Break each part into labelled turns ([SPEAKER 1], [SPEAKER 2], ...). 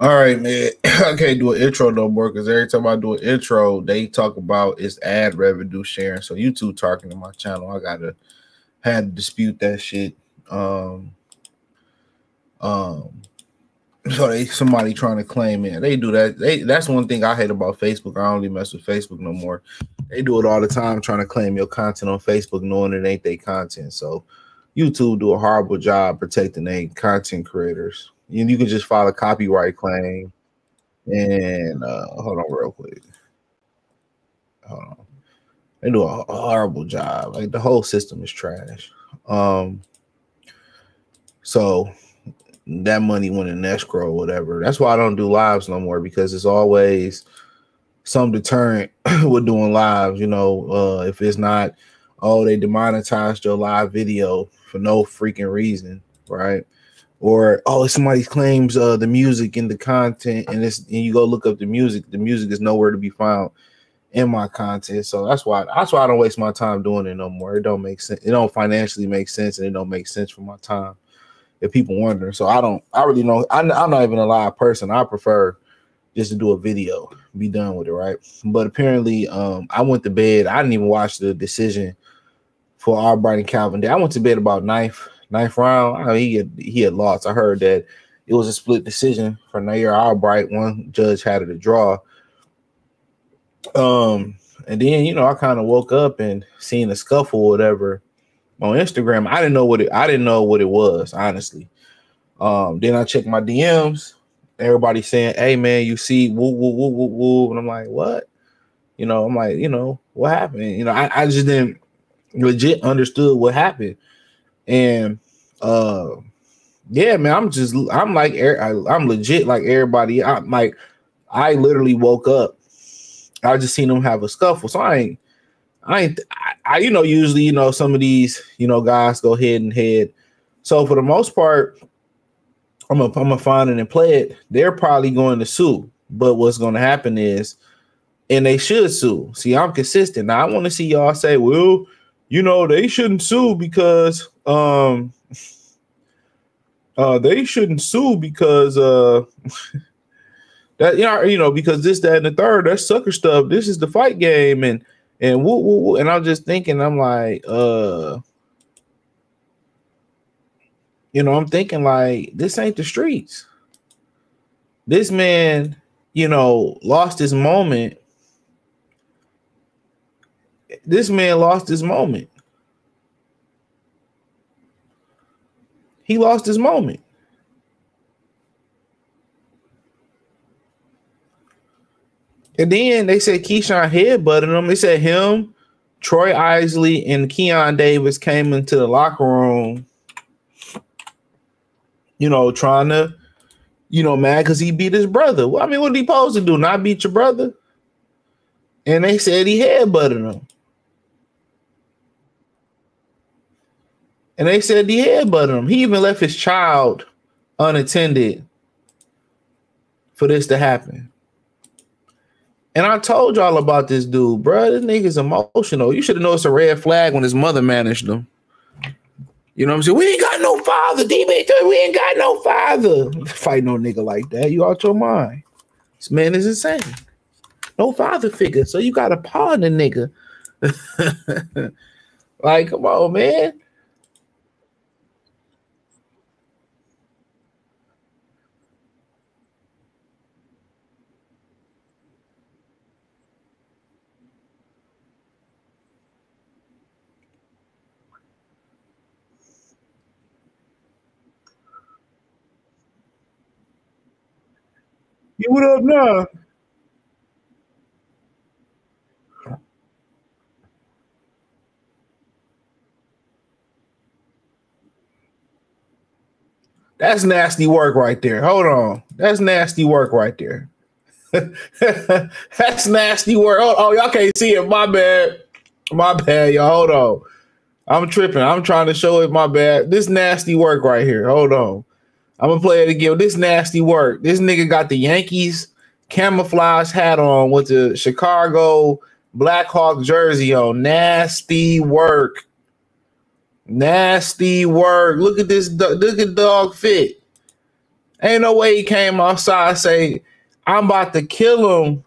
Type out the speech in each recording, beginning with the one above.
[SPEAKER 1] All right, man. I can't do an intro no more because every time I do an intro, they talk about it's ad revenue sharing. So YouTube talking to my channel. I gotta had to dispute that shit. So somebody trying to claim it. They do that. That's one thing I hate about Facebook. I don't really mess with Facebook no more. They do it all the time, trying to claim your content on Facebook, knowing it ain't their content. So YouTube do a horrible job protecting their content creators. You can just file a copyright claim. And hold on real quick. Hold on. They do a horrible job. Like the whole system is trash. So that money went in escrow or whatever. That's why I don't do lives no more, because it's always some deterrent with doing lives. You know, if it's not, oh, they demonetized your live video for no freaking reason, right? Or, oh, somebody claims the music and the content, and you go look up the music is nowhere to be found in my content. So that's why I don't waste my time doing it no more. It don't make sense. It don't financially make sense, and it don't make sense for my time. If people wonder, so I really know. I'm not even a live person. I prefer just to do a video, be done with it, right? But apparently, I went to bed. I didn't even watch the decision for Albright and Calvin. I went to bed about ninth round. I mean, he had lost. I heard that it was a split decision for Nahir Albright. One judge had it a draw. And then, you know, I kind of woke up and seen a scuffle or whatever on Instagram. I didn't know what it was, honestly. Then I checked my DMs. Everybody saying, "Hey man, you see, woo woo woo woo woo," and I'm like, "What?" You know, I'm like, you know, what happened? You know, I just didn't legit understood what happened. And yeah, man, I'm legit like everybody. I literally woke up. I just seen them have a scuffle. So I you know, usually, you know, some of these, you know, guys go head and head. So for the most part, I'm gonna find it and play it. They're probably going to sue. But what's going to happen is, and they should sue. See, I'm consistent. Now I want to see y'all say, well, you know, they shouldn't sue because they shouldn't sue because that you know, because this, that, and the third, that's sucker stuff. This is the fight game, and woo, woo, woo. And I'm just thinking, I'm like, you know, I'm thinking like, this ain't the streets. This man, you know, lost his moment. This man lost his moment. He lost his moment. And then they said Keyshawn headbutted him. They said him, Troy Isley, and Keon Davis came into the locker room, you know, trying to, you know, mad because he beat his brother. Well, I mean, what he supposed to do? Not beat your brother? And they said he headbutted him. And they said he headbutted him. He even left his child unattended for this to happen. And I told y'all about this dude, bro. This nigga's emotional. You should have known it's a red flag when his mother managed him. You know what I'm saying? We ain't got no father, DB. We ain't got no father. Fight no nigga like that. You out your mind. This man is insane. No father figure. So you got to pardon the nigga. Like, come on, man. You what up now? That's nasty work right there. Hold on. That's nasty work right there. That's nasty work. Oh, y'all can't see it. My bad. My bad, y'all. Hold on. I'm tripping. I'm trying to show it. My bad. This nasty work right here. Hold on. I'm going to play it again. This nasty work. This nigga got the Yankees camouflage hat on with the Chicago Blackhawk jersey on. Nasty work. Nasty work. Look at this. Look at dog fit. Ain't no way he came outside and say, I'm about to kill him.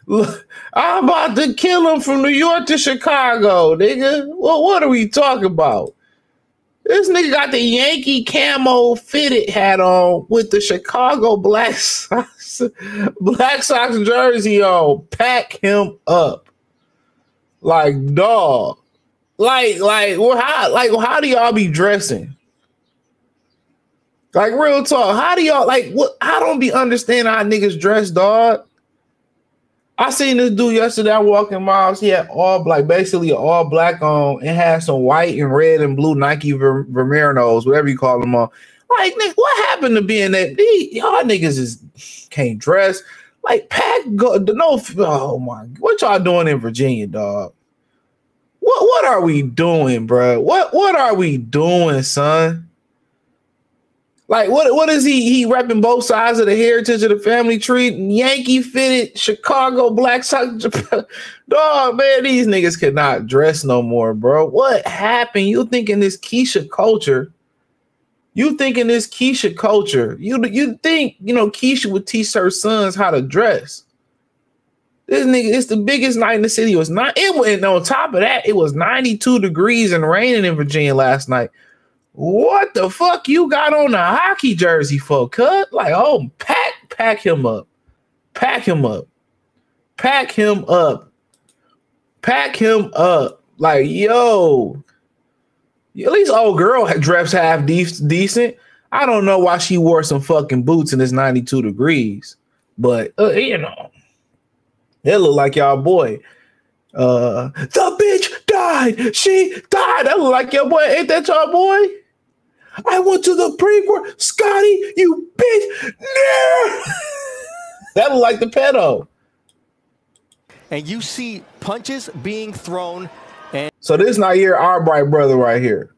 [SPEAKER 1] Look, I'm about to kill him from New York to Chicago, nigga. Well, what are we talking about? This nigga got the Yankee camo fitted hat on with the Chicago Black Sox jersey on. Pack him up. Like, dog. How do y'all be dressing? Like, real talk. How do y'all, like, what? I don't be understanding how niggas dress, dog. I seen this dude yesterday. I walking miles. He had all black, basically all black on, and had some white and red and blue Nike Vermeernos, whatever you call them on. Like, nigga, what happened to being that? Y'all niggas can't dress. Like, oh my, what y'all doing in Virginia, dog? What are we doing, bro? What are we doing, son? Like, what is he repping both sides of the heritage of the family tree? Yankee fitted Chicago Black Sox. Dog, man, these niggas cannot dress no more, bro. What happened? You thinking this Keisha culture? You think, Keisha would teach her sons how to dress. This nigga, it's the biggest night in the city. On top of that, it was 92 degrees and raining in Virginia last night. What the fuck you got on a hockey jersey for, cut? Like, oh, pack him up. Pack him up. Pack him up. Pack him up. Like, yo. At least old girl dress half decent. I don't know why she wore some fucking boots and it's 92 degrees. But, it look like y'all boy. The bitch died. She died. That look like your boy. Ain't that y'all boy? I went to the pre-war. Scotty, you bitch. No. That look like the pedo.
[SPEAKER 2] And you see punches being thrown. And
[SPEAKER 1] so this Nahir Albright brother right here.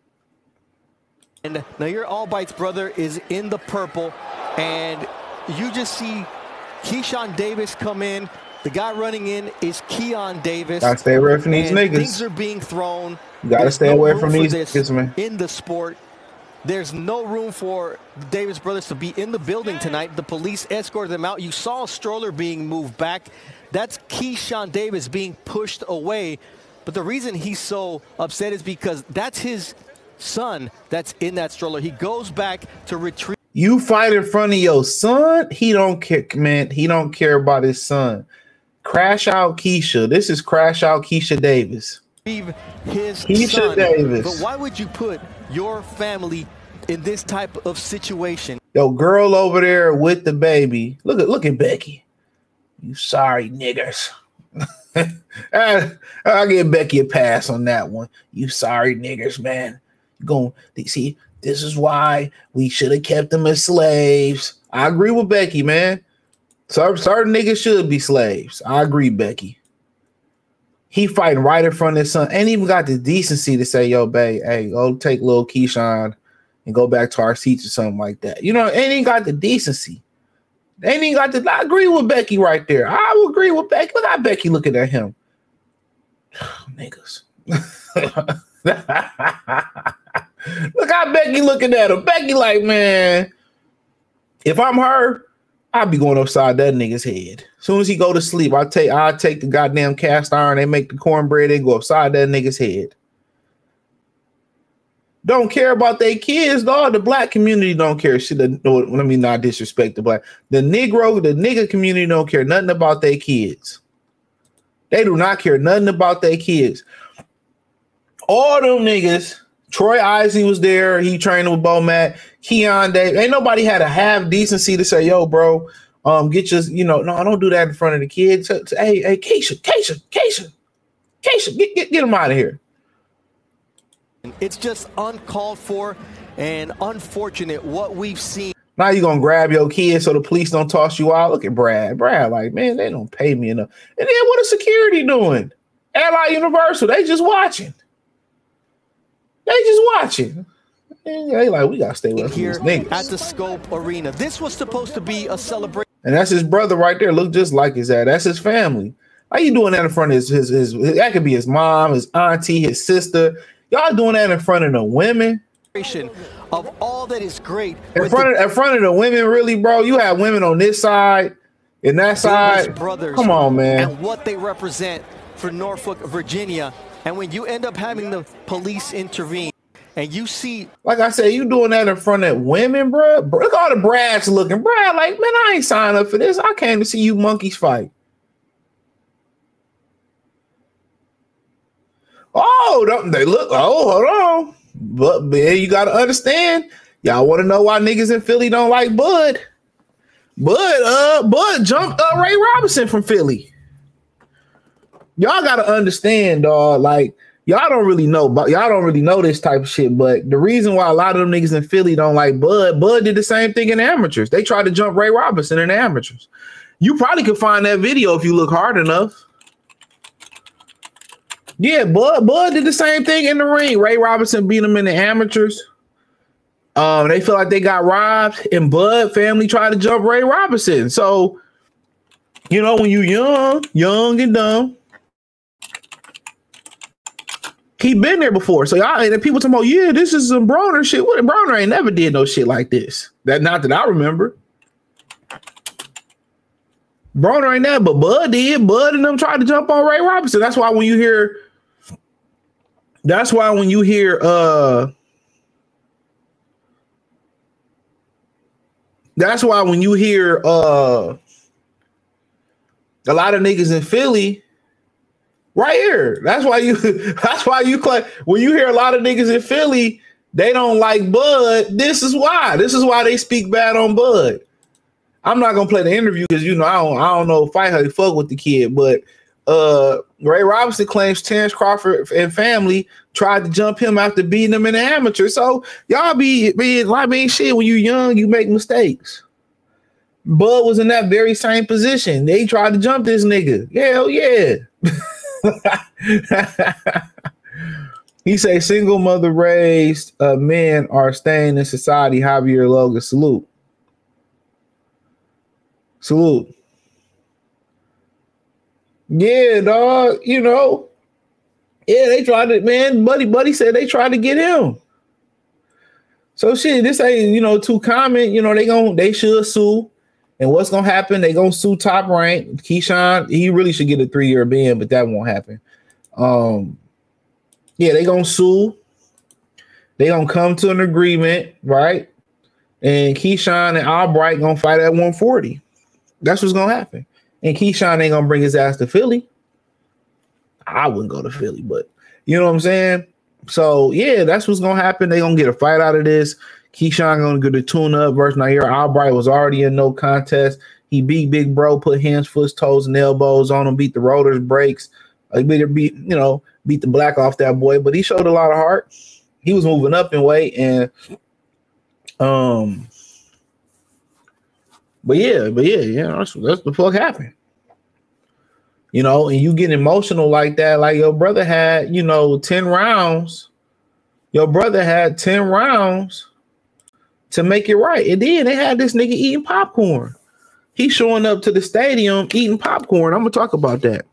[SPEAKER 2] And Nahir Albright's brother is in the purple. And you just see Keyshawn Davis come in. The guy running in is Keon Davis.
[SPEAKER 1] Gotta stay away from these niggas.
[SPEAKER 2] Things are being thrown.
[SPEAKER 1] You gotta stay away from these niggas, man.
[SPEAKER 2] In the sport, there's no room for the Davis brothers to be in the building tonight. The police escorted them out. You saw a stroller being moved back. That's Keyshawn Davis being pushed away. But the reason he's so upset is because that's his son that's in that stroller. He goes back to retrieve.
[SPEAKER 1] You fight in front of your son? He don't care, man. He don't care about his son. Crash out Keisha. This is Crash out Keisha Davis.
[SPEAKER 2] Keisha Davis. But why would you put your family in this type of situation?
[SPEAKER 1] Yo, girl over there with the baby. Look at Becky. You sorry niggers. I'll give Becky a pass on that one. You sorry niggers, man. See, this is why we should have kept them as slaves. I agree with Becky, man. Certain niggas should be slaves. I agree, Becky. He fighting right in front of his son. Ain't even got the decency to say, yo, babe, hey, go take little Keyshawn and go back to our seats or something like that. You know, ain't even got the decency. Ain't even got the. I agree with Becky right there. I will agree with Becky. Look how Becky looking at him. Niggas. Look how Becky looking at him. Becky like, man, if I'm her, I'll be going upside that nigga's head. As soon as he go to sleep, I'll take the goddamn cast iron, they make the cornbread, and go upside that nigga's head. Don't care about their kids, dog. The black community don't care shit. Let me not disrespect the black. The nigga community don't care nothing about their kids. They do not care nothing about their kids. All them niggas, Troy Isley was there. He trained with Bo Matt. Keon Davis. Ain't nobody had a half decency to say, yo, bro, get your, no, don't do that in front of the kids. Hey, Keisha, get him out of here.
[SPEAKER 2] It's just uncalled for and unfortunate what we've seen.
[SPEAKER 1] Now you're going to grab your kids so the police don't toss you out. Look at Brad. Brad, like, man, they don't pay me enough. And then what is security doing? Ally Universal, they just watching. And they like, we got to stay away from these niggas.
[SPEAKER 2] At the Scope Arena. This was supposed to be a celebration.
[SPEAKER 1] And that's his brother right there. Look just like his dad. That's his family. How you doing that in front of his that could be his mom, his auntie, his sister. Y'all doing that in front of the women?
[SPEAKER 2] of all that is great.
[SPEAKER 1] In front of the women, really, bro. You have women on this side and that side.
[SPEAKER 2] Brothers,
[SPEAKER 1] come on, man.
[SPEAKER 2] And what they represent for Norfolk, Virginia. And when you end up having the police intervene, and you see,
[SPEAKER 1] like I said, you doing that in front of women, bro. Look at all the brads looking, bro. Like, man, I ain't signed up for this. I came to see you monkeys fight. Oh, don't they look? Oh, hold on. But man, you gotta understand. Y'all want to know why niggas in Philly don't like Bud? Bud jumped Ray Robinson from Philly. Y'all gotta understand, dog. Like, y'all don't really know, but y'all don't really know this type of shit. But the reason why a lot of them niggas in Philly don't like Bud did the same thing in the amateurs. They tried to jump Ray Robinson in the amateurs. You probably could find that video if you look hard enough. Yeah, Bud did the same thing in the ring. Ray Robinson beat him in the amateurs. They feel like they got robbed, and Bud family tried to jump Ray Robinson. So, you know, when you young and dumb, he been there before. So y'all and people talking about, yeah, this is some Broner shit. What, Broner ain't never did no shit like this. Not that I remember. Broner ain't that, but Bud did. Bud and them tried to jump on Ray Robinson. That's why when you hear a lot of niggas in Philly right here. That's why you claim when you hear a lot of niggas in Philly, they don't like Bud. This is why they speak bad on Bud. I'm not gonna play the interview because you know I don't know fight how they fuck with the kid, but Ray Robinson claims Terrence Crawford and family tried to jump him after beating him in the amateur. So y'all be like, shit, when you young, you make mistakes. Bud was in that very same position. They tried to jump this nigga. Hell yeah. He say single mother raised men are staying in society. Javier Logan, salute. Salute. Yeah, dog. You know, yeah, they tried to, man. Buddy said they tried to get him. So shit, this ain't, you know, too common. You know, they should sue. And what's gonna happen? They gonna sue Top Rank. Keyshawn, he really should get a 3-year ban, but that won't happen. Yeah, they gonna sue. They gonna come to an agreement, right? And Keyshawn and Albright gonna fight at 140. That's what's gonna happen. And Keyshawn ain't gonna bring his ass to Philly. I wouldn't go to Philly, but you know what I'm saying? So yeah, that's what's gonna happen. They gonna get a fight out of this. Keyshawn gonna get a tune-up versus Nahir Albright was already in no contest. He beat Big Bro, put hands, foot, toes, and elbows on him, beat the rotors, brakes. Beat the black off that boy, but he showed a lot of heart. He was moving up in weight, and But yeah, that's the fuck happened. You know, and you get emotional like that. Like your brother had, 10 rounds. Your brother had 10 rounds to make it right. And then they had this nigga eating popcorn. He's showing up to the stadium eating popcorn. I'm gonna talk about that.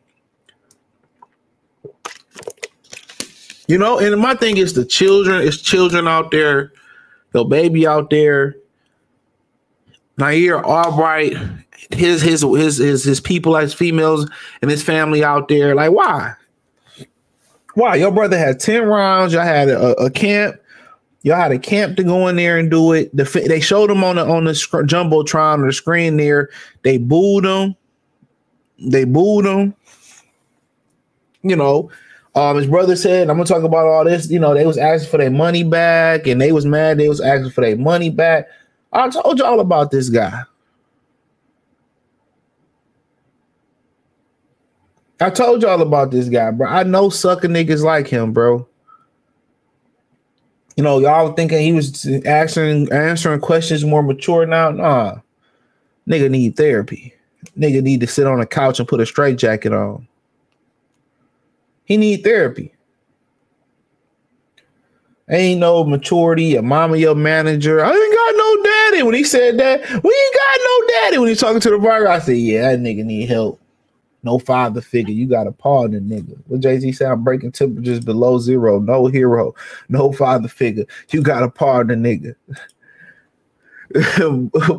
[SPEAKER 1] You know, and my thing is the children. It's children out there, your baby out there. Nahir Albright, his people, his females, and his family out there. Like, why? Why? Your brother had 10 rounds. Y'all had a camp. Y'all had a camp to go in there and do it. They showed him on the jumbotron on the screen there. They booed him. You know, his brother said, I'm gonna talk about all this. You know, they was asking for their money back, and they was mad. They was asking for their money back. I told you all about this guy. I told y'all about this guy, bro. I know sucker niggas like him, bro. You know, y'all thinking he was answering questions more mature now. Nah. Nigga need therapy. Nigga need to sit on a couch and put a straitjacket on. He need therapy. Ain't no maturity. Your mama, your manager. I ain't got no daddy. When he said that, we ain't got no daddy. When he's talking to the barber, I said, yeah, that nigga need help. No father figure. You got a paw in the nigga. What Jay-Z said, I'm breaking temperatures below zero. No hero. No father figure. You got a paw in the nigga.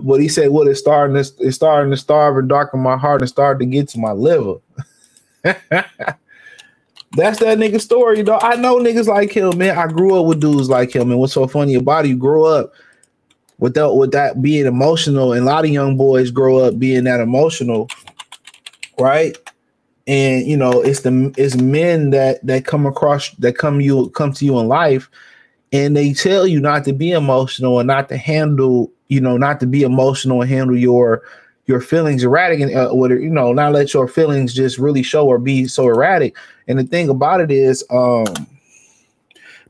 [SPEAKER 1] What he said, what it's starting to starve and darken my heart and start to get to my liver. That's that nigga story, though. I know niggas like him, man. I grew up with dudes like him. And what's so funny about it, you grow up with that being emotional, and a lot of young boys grow up being that emotional, right? And you know, it's men that come to you in life, and they tell you not to be emotional and not to handle, not to be emotional and handle your feelings erratic, and not let your feelings just really show or be so erratic. And the thing about it is,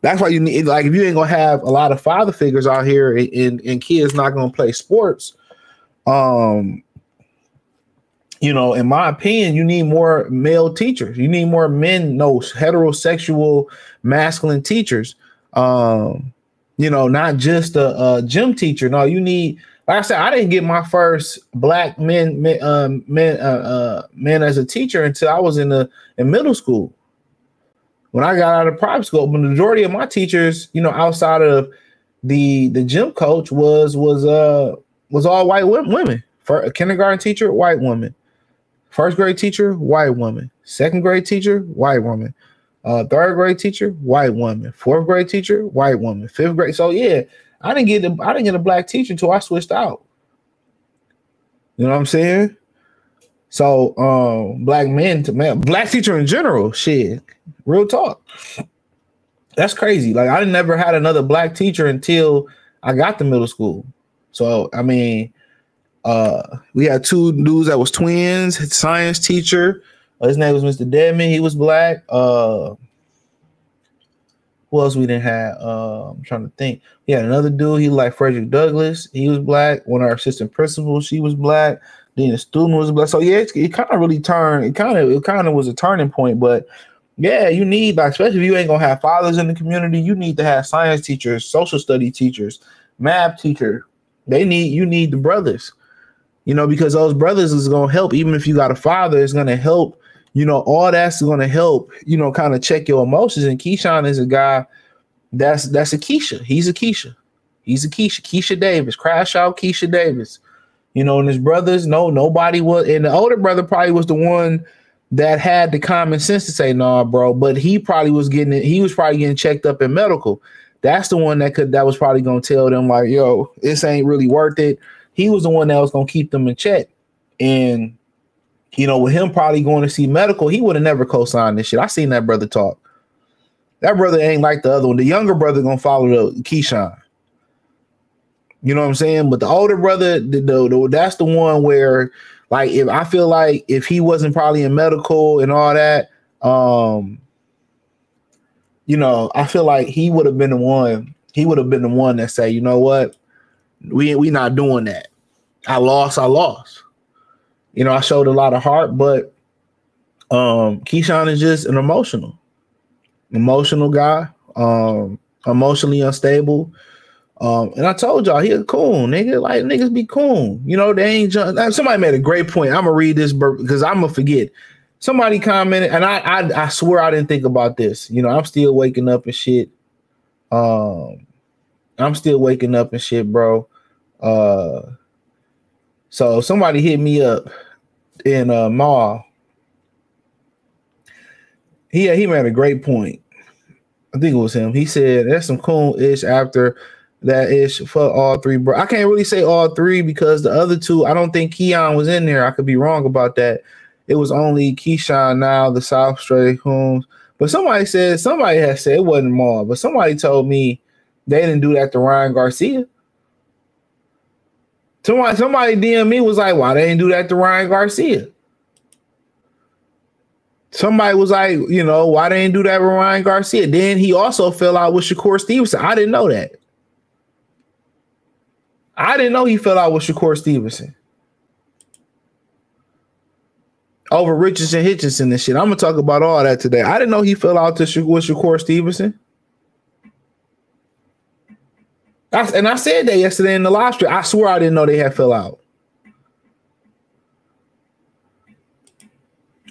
[SPEAKER 1] that's why you need, like, if you ain't gonna have a lot of father figures out here and kids not gonna play sports, in my opinion, you need more male teachers. You need more men, heterosexual masculine teachers. Not just a gym teacher. No, you need, like I said, I didn't get my first black men as a teacher until I was in middle school. When I got out of private school, the majority of my teachers, outside of the gym coach was all white women. For a kindergarten teacher, white woman. First grade teacher, white woman. Second grade teacher, white woman. Third grade teacher, white woman. Fourth grade teacher, white woman. Fifth grade. So yeah, I didn't get a black teacher until I switched out. You know what I'm saying? So black teacher in general, shit. Real talk. That's crazy. Like, I never had another black teacher until I got to middle school. So I mean, we had two dudes that was twins. Science teacher, his name was Mr. Deadman. He was black. Who else we didn't have? I'm trying to think. We had another dude. He like Frederick Douglass. He was black. One of our assistant principals, she was black. Then the student was black. So yeah, it kind of really turned. It kind of was a turning point. But yeah, you need, like, especially if you ain't gonna have fathers in the community, you need to have science teachers, social study teachers, math teacher. You need the brothers, because those brothers is gonna help. Even if you got a father, it's gonna help. All that's gonna help. Kind of check your emotions. And Keyshawn is a guy that's a Keisha. He's a Keisha. Keisha Davis. Crash out Keisha Davis. And his brothers, nobody was. And the older brother probably was the one that had the common sense to say, nah, bro, but he was probably getting checked up in medical. That's the one that was probably going to tell them, like, yo, this ain't really worth it. He was the one that was going to keep them in check. And, with him probably going to see medical, he would have never co-signed this shit. I seen that brother talk. That brother ain't like the other one. The younger brother going to follow the Keyshawn. You know what I'm saying? But the older brother, that's the one where, like, if he wasn't probably in medical and all that, I feel like he would have been the one. He would have been the one that say, you know what, we not doing that. I lost. I showed a lot of heart, but Keyshawn is just an emotional guy, emotionally unstable. And I told y'all, he a coon, nigga. Like, niggas be coon. They ain't somebody made a great point. I'm gonna read this because I'm gonna forget. Somebody commented, and I swear I didn't think about this. I'm still waking up and shit. Bro. So somebody hit me up in mall. He made a great point. I think it was him. He said there's some coon-ish after that ish for all three, bro. I can't really say all three because the other two, I don't think Keon was in there. I could be wrong about that. It was only Keyshawn now, the South Stray Coons. But somebody had said it wasn't Maul, but somebody told me they didn't do that to Ryan Garcia. Somebody DM me was like, why they didn't do that to Ryan Garcia? Somebody was like, why they didn't do that with Ryan Garcia? Then he also fell out with Shakur Stevenson. I didn't know that. I didn't know he fell out with Shakur Stevenson over Richardson Hitchinson and shit. I'm gonna talk about all that today. I didn't know he fell out with Shakur Stevenson. I said that yesterday in the live stream. I swear I didn't know they had fell out.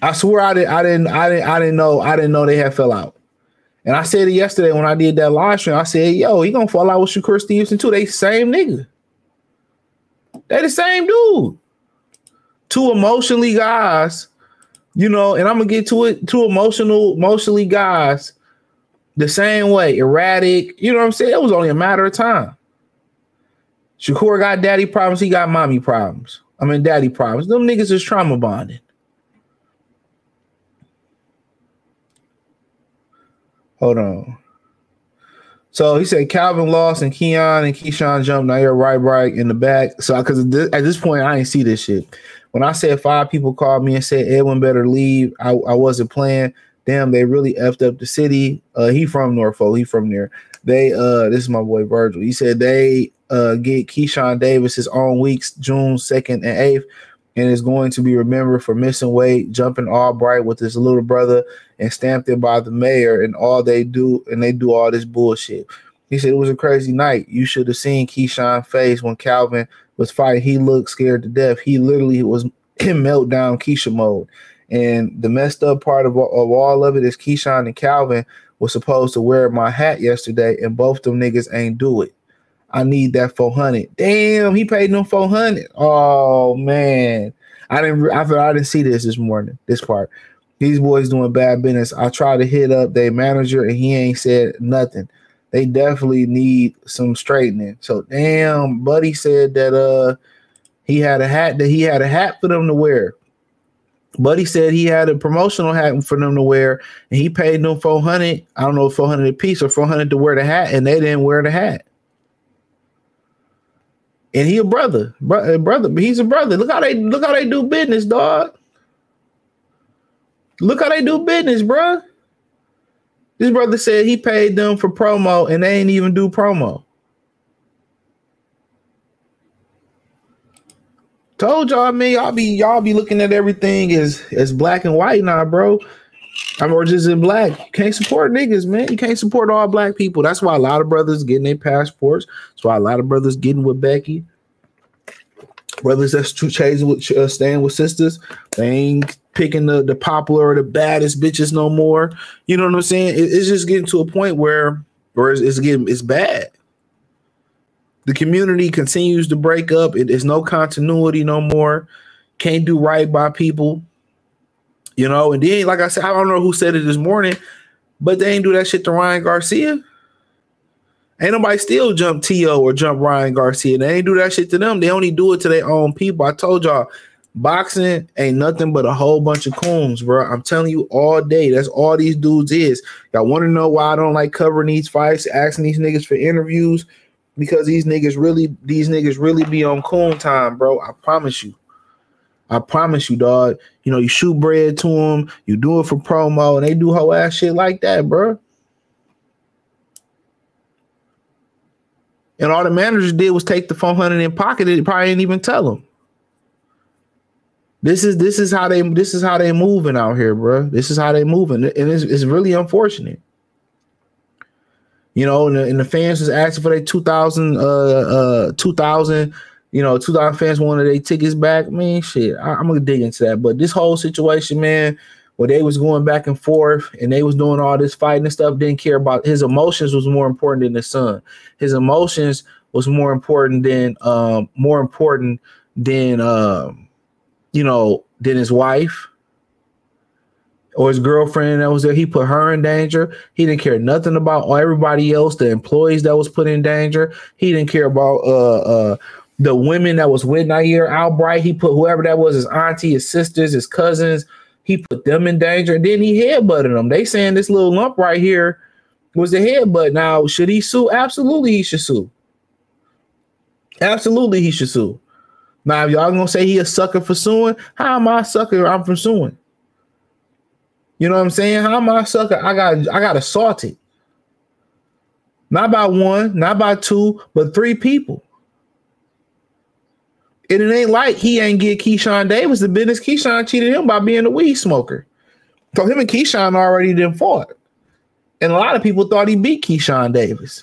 [SPEAKER 1] I swear I didn't know they had fell out. And I said it yesterday when I did that live stream. I said, yo, he gonna fall out with Shakur Stevenson too. They the same nigga. They the same dude. Two emotionally guys, you know, and I'm gonna get to it. Two emotionally guys the same way, erratic. You know what I'm saying? It was only a matter of time. Shakur got daddy problems. He got mommy problems. I mean, daddy problems. Them niggas is trauma bonded. Hold on. So he said Calvin lost and Keyshawn jumped Nahir Albright in the back. So because at this point, I ain't see this shit. When I said 5 people called me and said Edwin better leave, I wasn't playing. Damn, they really effed up the city. He from Norfolk. He from there. They this is my boy Virgil. He said they get Keyshawn Davis his own weeks, June 2nd and 8th, and is going to be remembered for missing weight, jumping Albright with his little brother, and stamped it by the mayor. And all they do, and they do all this bullshit. He said it was a crazy night. You should have seen Keyshawn's face when Calvin was fighting. He looked scared to death. He literally was in meltdown Keisha mode. And the messed up part of all of it is Keyshawn and Calvin was supposed to wear my hat yesterday, and both them niggas ain't do it. I need that 400. Damn, he paid them 400. Oh man, I didn't see this morning. This part, these boys doing bad business. I tried to hit up their manager and he ain't said nothing. They definitely need some straightening. So damn, Buddy said that he had a hat for them to wear. Buddy said he had a promotional hat for them to wear, and he paid them 400. I don't know, 400 a piece or 400 to wear the hat, and they didn't wear the hat. And he a brother, but he's a brother. Look how they do business, dog. Look how they do business, bro. This brother said he paid them for promo, and they ain't even do promo. Told y'all, man, y'all be looking at everything as black and white now, bro. Or just in black. You can't support niggas, man. You can't support all black people. That's why a lot of brothers getting their passports. That's why a lot of brothers getting with Becky. Brothers that's staying with sisters. They ain't picking the popular or the baddest bitches no more. You know what I'm saying? It's just getting to a point where it's bad. The community continues to break up. There's no continuity no more. Can't do right by people. You know, and then, like I said, I don't know who said it this morning, but they ain't do that shit to Ryan Garcia. Ain't nobody still jump T.O. or jump Ryan Garcia. They ain't do that shit to them. They only do it to their own people. I told y'all, boxing ain't nothing but a whole bunch of coons, bro. I'm telling you all day. That's all these dudes is. Y'all want to know why I don't like covering these fights, asking these niggas for interviews? Because these niggas really be on coon time, bro. I promise you. I promise you, dog. You know, you shoot bread to them, you do it for promo, and they do whole ass shit like that, bro. And all the managers did was take the 400 in pocket. It probably didn't even tell them. This is how they moving out here, bro. This is how they moving, and it's really unfortunate. You know, and the fans was asking for their 2,000, you know, 2,000 fans wanted their tickets back. Man, shit, I'm going to dig into that. But this whole situation, man, where they was going back and forth and they was doing all this fighting and stuff, didn't care about his emotions was more important than his son. His emotions was more important than you know, than his wife. Or his girlfriend that was there. He put her in danger. He didn't care nothing about everybody else, the employees that was put in danger. He didn't care about the women that was with Nahir Albright. He put whoever that was, his auntie, his sisters, his cousins, he put them in danger. And then he headbutted them. They saying this little lump right here was the headbutt. Now, should he sue? Absolutely he should sue. Absolutely he should sue. Now, if y'all gonna say he a sucker for suing, how am I a sucker? I'm for suing. You know what I'm saying? How am I a sucker? I got assaulted. Not by one, not by two, but 3 people. And it ain't like he ain't get Keyshawn Davis the business. Keyshawn cheated him by being a weed smoker. So him and Keyshawn already done fought. And a lot of people thought he beat Keyshawn Davis.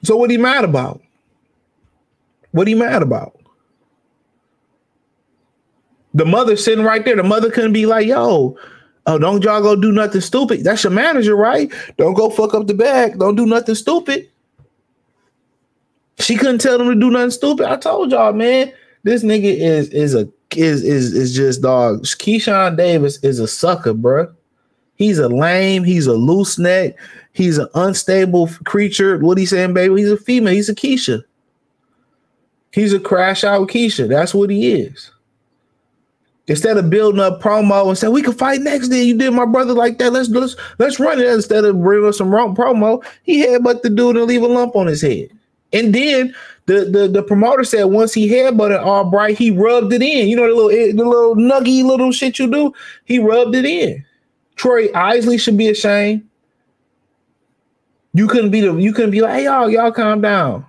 [SPEAKER 1] So what he mad about? What he mad about? The mother sitting right there. The mother couldn't be like, yo, oh, don't y'all go do nothing stupid. That's your manager, right? Don't go fuck up the bag. Don't do nothing stupid. She couldn't tell them to do nothing stupid. I told y'all, man, this nigga is just dog. Keyshawn Davis is a sucker, bro. He's a lame. He's a loose neck. He's an unstable creature. What he saying, baby? He's a female. He's a Keisha. He's a crash out Keisha. That's what he is. Instead of building up promo and saying we can fight next day, you did my brother like that. Let's run it. Instead of bringing us some wrong promo, he headbutt the dude and leave a lump on his head. And then the promoter said once he headbutted Albright, he rubbed it in. You know the little nuggy little shit you do. He rubbed it in. Troy Isley should be ashamed. You couldn't be like, hey y'all calm down.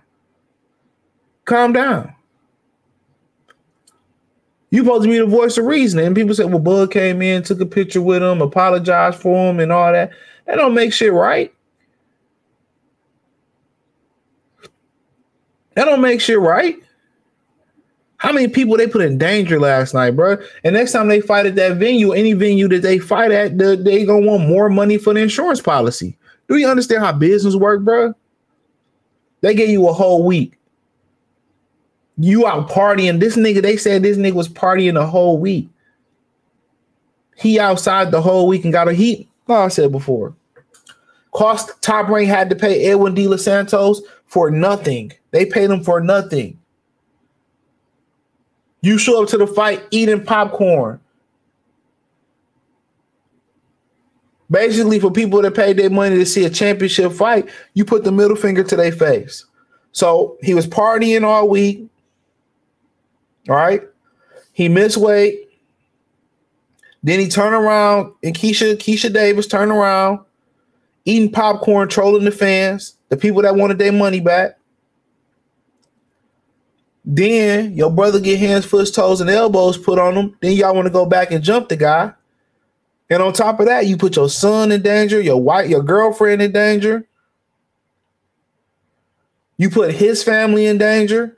[SPEAKER 1] Calm down. You supposed to be the voice of reason. And people said, well, Bud came in, took a picture with him, apologized for him and all that. That don't make shit right. That don't make shit right. How many people they put in danger last night, bro? And next time they fight at that venue, any venue that they fight at, they gonna want more money for the insurance policy. Do you understand how business work, bro? They gave you a whole week. You out partying. This nigga, they said this nigga was partying the whole week. He outside the whole week and got a heat. Like I said before. Cost Top Rank had to pay Edwin De Los Santos for nothing. They paid him for nothing. You show up to the fight eating popcorn. Basically, for people that paid their money to see a championship fight, you put the middle finger to their face. So he was partying all week. All right. He missed weight. Then he turned around and Keisha Davis turned around, eating popcorn, trolling the fans, the people that wanted their money back. Then your brother get hands, foot, toes, and elbows put on him. Then y'all want to go back and jump the guy. And on top of that, you put your son in danger, your girlfriend in danger. You put his family in danger.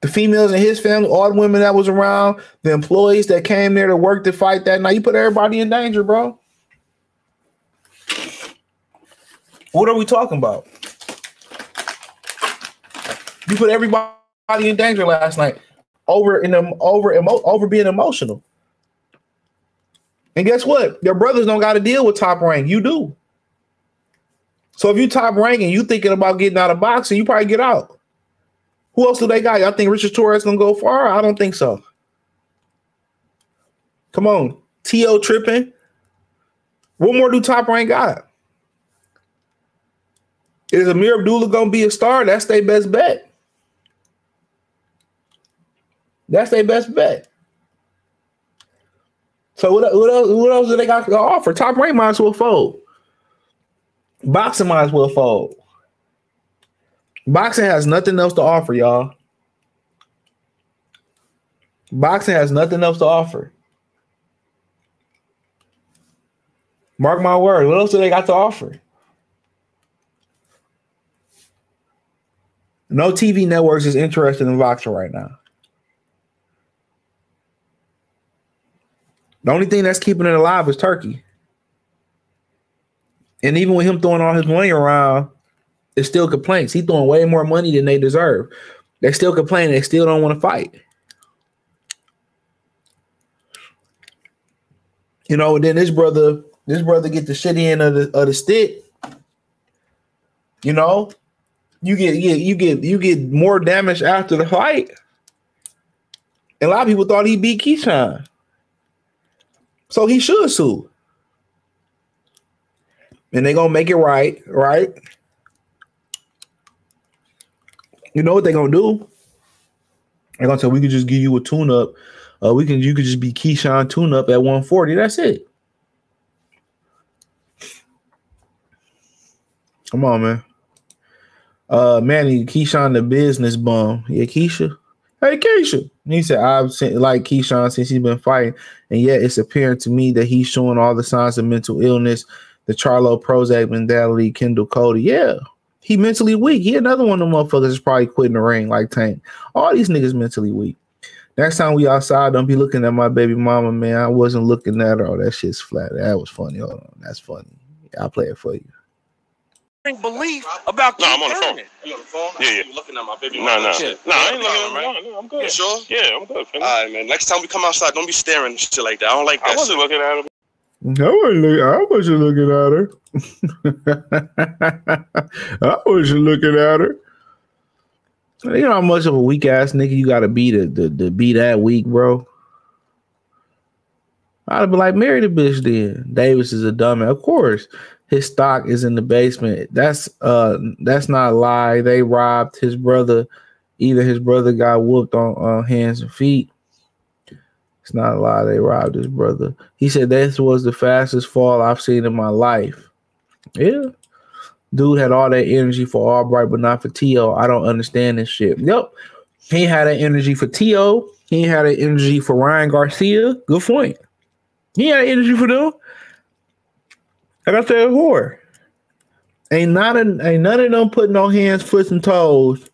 [SPEAKER 1] The females in his family, all the women that was around, the employees that came there to work to fight that night. You put everybody in danger, bro. What are we talking about? You put everybody in danger last night over being emotional. And guess what? Your brothers don't got to deal with Top Rank. You do. So if you Top Rank and you thinking about getting out of boxing, you probably get out. Who else do they got? Y'all think Richard Torres gonna go far? I don't think so. Come on, T.O. tripping. What more do Top Rank got? Is Amir Abdullah gonna be a star? That's their best bet. That's their best bet. So what else do they got to offer? Top Rank might as well fold. Boxing might as well fold. Boxing has nothing else to offer, y'all. Boxing has nothing else to offer. Mark my word. What else do they got to offer? No TV networks is interested in boxing right now. The only thing that's keeping it alive is Turkey. And even with him throwing all his money around, it's still complaints. He's throwing way more money than they deserve. They still complaining. They still don't want to fight. You know, and then this brother get the shit end of the stick. You know, you get more damage after the fight. And a lot of people thought he beat Keyshawn. So he should sue. And they're gonna make it right? You know what they're gonna do? They're gonna say we could just give you a tune-up. You could just be Keyshawn tune-up at 140. That's it. Come on, man. Manny, Keyshawn the business bum. Yeah, Keisha. Hey, Keisha. And he said, I've like Keyshawn since he's been fighting, and yet it's apparent to me that he's showing all the signs of mental illness, the Charlo Prozac mentality, Kendall Cody. Yeah. He mentally weak. He another one of them motherfuckers is probably quitting the ring like Tank. All these niggas mentally weak. Next time we outside, don't be looking at my baby mama, man. I wasn't looking at her. Oh, that shit's flat. That was funny. Hold on. That's funny. I'll play it for you.
[SPEAKER 3] Belief about
[SPEAKER 4] I'm on the phone.
[SPEAKER 3] You on the phone?
[SPEAKER 4] Yeah.
[SPEAKER 3] You looking at my baby?
[SPEAKER 4] No, I ain't looking
[SPEAKER 3] right?
[SPEAKER 4] No, I'm good.
[SPEAKER 3] You sure?
[SPEAKER 4] Yeah, I'm good.
[SPEAKER 3] All right, man. Next time we come outside, don't be staring shit like that. I don't like that.
[SPEAKER 4] I wasn't looking at him.
[SPEAKER 1] I wasn't looking at her. I wasn't looking at her. You know how much of a weak ass nigga you gotta be to be that weak, bro? I'd be like, marry the bitch then. Davis is a dumbass. Of course, his stock is in the basement. That's not a lie. They robbed his brother. Either his brother got whooped on hands and feet. It's not a lie. They robbed his brother. He said this was the fastest fall I've seen in my life. Yeah. Dude had all that energy for Albright, but not for T.O. I don't understand this shit. Yep. He had that energy for T.O. He had that energy for Ryan Garcia. Good point. He had energy for them. Like I said before. Ain't none of them putting no hands, foot, and toes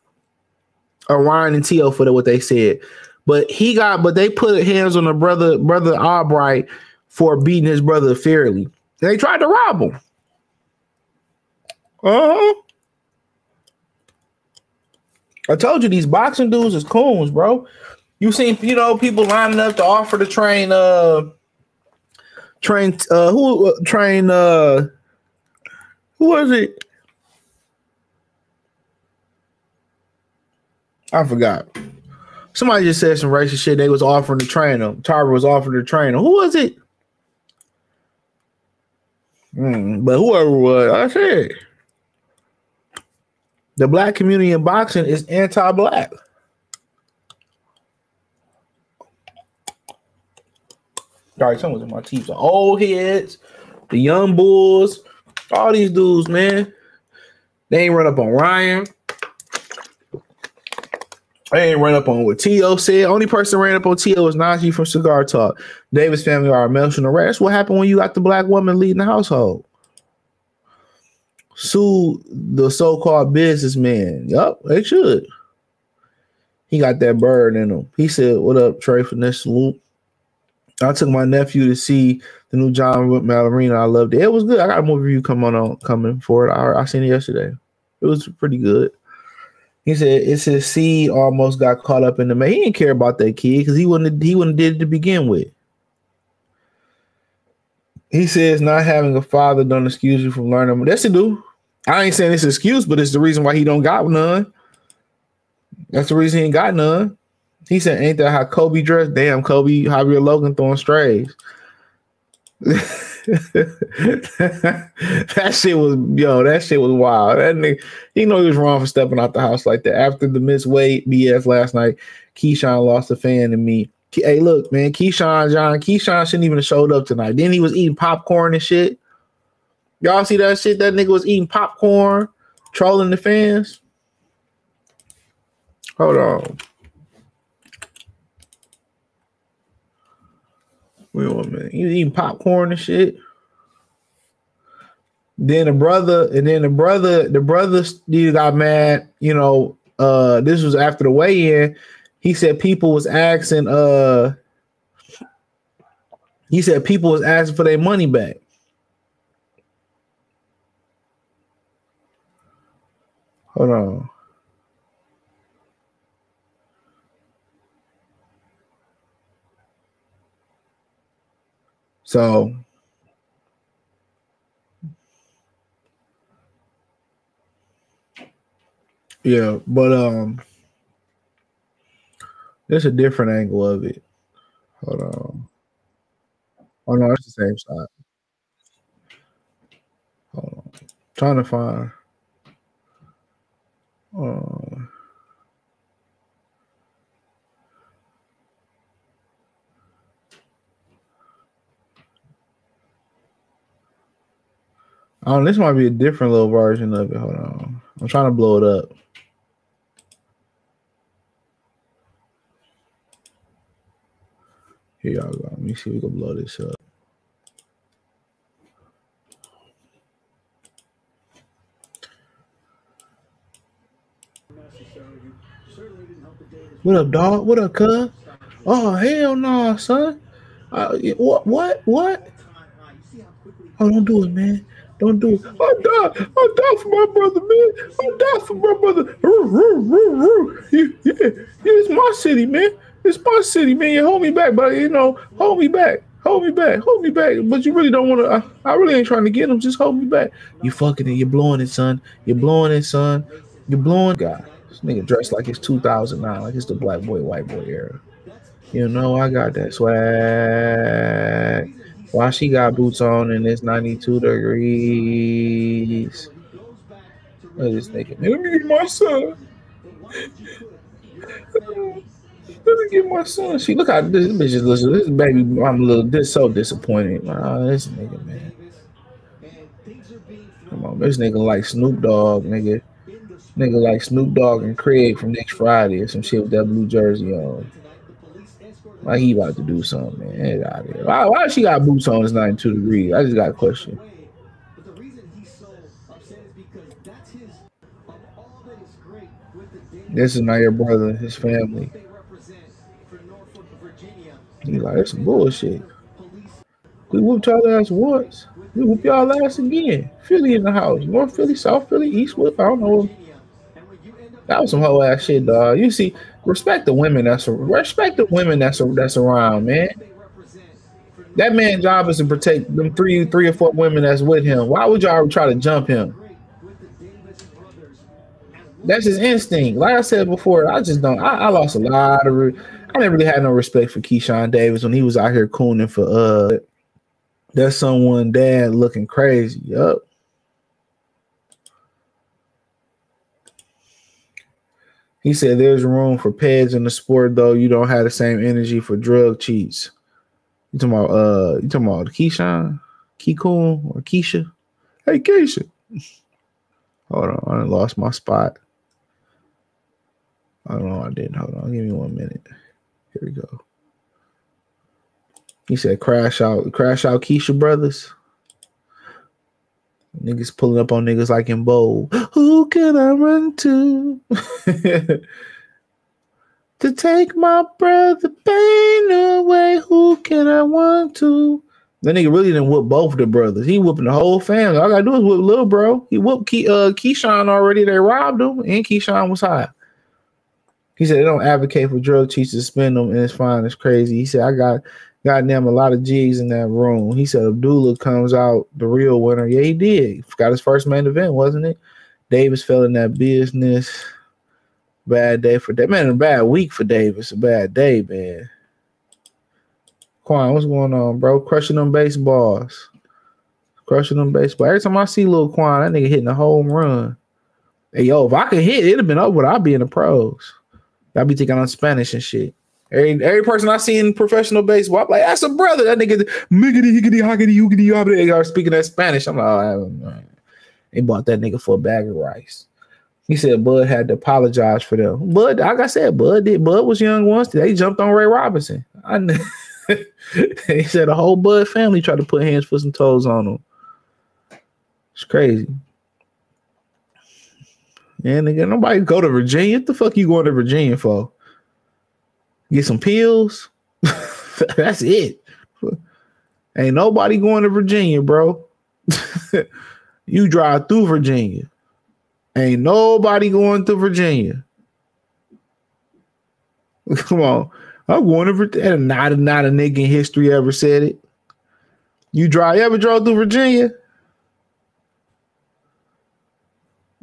[SPEAKER 1] on Ryan and T.O. for what they said. But they put hands on the brother Albright for beating his brother fairly. They tried to rob him. I told you these boxing dudes is coons, bro. You seen, people lining up to offer to train who was it? I forgot. Somebody just said some racist shit. They was offering to train him. Tarver was offering to train him. Who was it? But whoever was, I said the black community in boxing is anti-black. All right, someone's in my teeth. The old heads, the young bulls, all these dudes, man. They ain't run up on Ryan. They ain't run up on what T.O. said. Only person ran up on T.O. was Najee from Cigar Talk. Davis family are emotional. That's what happened when you got the black woman leading the household. Sue the so-called businessman. Yup, they should. He got that bird in him. He said, "What up, Trey? Finesse salute." I took my nephew to see the new John Wick Mallarina. I loved it. It was good. I got a movie review coming for it. I seen it yesterday. It was pretty good. He said it's his seed almost got caught up in the man. He didn't care about that kid because he wouldn't have did it to begin with. He says not having a father don't excuse you from learning. That's it, do. I ain't saying it's an excuse, but it's the reason why he don't got none. That's the reason he ain't got none. He said, ain't that how Kobe dressed? Damn, Kobe, Javier Logan throwing strays. That shit was wild. That nigga, he know he was wrong for stepping out the house like that. After the missed weight BS last night, Keyshawn lost a fan in me. Hey, look, man, Keyshawn shouldn't even have showed up tonight. Then he was eating popcorn and shit. Y'all see that shit? That nigga was eating popcorn, trolling the fans. Hold on. Wait a minute. He was eating popcorn and shit. Then the brother got mad. This was after the weigh-in. He said people was asking for their money back. Hold on. So yeah, but there's a different angle of it. Hold on. Oh no, it's the same side. Hold on. Trying to find. This might be a different little version of it. Hold on. I'm trying to blow it up. Here y'all go. Let me see if we can blow this up. What up, dog? What up, cuz? Oh, hell no, son. What? Oh, don't do it, man. Don't do it. I die for my brother, man. I die for my brother. Yeah, it's my city, man. It's my city, man. You hold me back, but hold me back. Hold me back. Hold me back. But you really don't want to. I really ain't trying to get him. Just hold me back. You fucking it. You're blowing it, son. You're blowing it, son. You're blowing. God, this nigga dressed like it's 2009, like it's the black boy, white boy era. I got that swag. Why she got boots on and it's 92 degrees? Look at this nigga. Let me get my son. Let me get my son. She look how this bitch is listening. This baby, so disappointed. This nigga, man. Come on, this nigga like Snoop Dogg, nigga. Nigga like Snoop Dogg and Craig from next Friday or some shit with that blue jersey on. Like he about to do something, man. Get out of here. Why she got boots on? It's 92 degrees. I just got a question. This is Nahir brother, his family. He's like, that's some bullshit. We whooped y'all ass once. We whoop y'all ass again. Philly in the house. North Philly, South Philly, East Whip. I don't know. That was some whole ass shit, dog. You see, respect the women that's around, man. That man's job is to protect them three or four women that's with him. Why would y'all try to jump him? That's his instinct. Like I said before, I just don't. I lost a lot of. I never really had no respect for Keyshawn Davis when he was out here cooning for that's someone dad looking crazy. Yup. He said there's room for peds in the sport, though. You don't have the same energy for drug cheats. You talking about Keyshawn? Keycoon or Keisha? Hey, Keisha. Hold on, I lost my spot. I don't know, I didn't. Hold on, give me 1 minute. Here we go. He said crash out Keisha brothers. Niggas pulling up on niggas like in bold. Who can I run to? To take my brother pain away. Who can I run to? That nigga really didn't whoop both the brothers. He whooping the whole family. All I gotta do is whoop little bro. He whooped Keyshawn already. They robbed him, and Keyshawn was high. He said they don't advocate for drug cheats to spend them, and it's fine. It's crazy. He said I got goddamn a lot of G's in that room. He said Abdullah comes out the real winner. Yeah, he did. He got his first main event, wasn't it? Davis fell in that business. Bad day for that man. A bad week for Davis. A bad day, man. Quan, what's going on, bro? Crushing them baseballs. Every time I see Lil Quan, that nigga hitting a home run. Hey, yo, if I could hit, it'd have been over. I'd be in the pros. I'd be taking on Spanish and shit. Every person I see in professional baseball, I'm like, that's a brother. That nigga, miggity, higgity, hoggity, hoogity, hoggity. They are speaking that Spanish. I'm like, oh, they bought that nigga for a bag of rice. He said Bud had to apologize for them. Bud, like I said, Bud was young once. They jumped on Ray Robinson. He said the whole Bud family tried to put hands, foot, and toes on him. It's crazy. Yeah, nigga, nobody go to Virginia. What the fuck you going to Virginia for? Get some pills? That's it. Ain't nobody going to Virginia, bro. You drive through Virginia. Ain't nobody going to Virginia. Come on. I'm going to Virginia. Not a nigga in history ever said it. You ever drove through Virginia?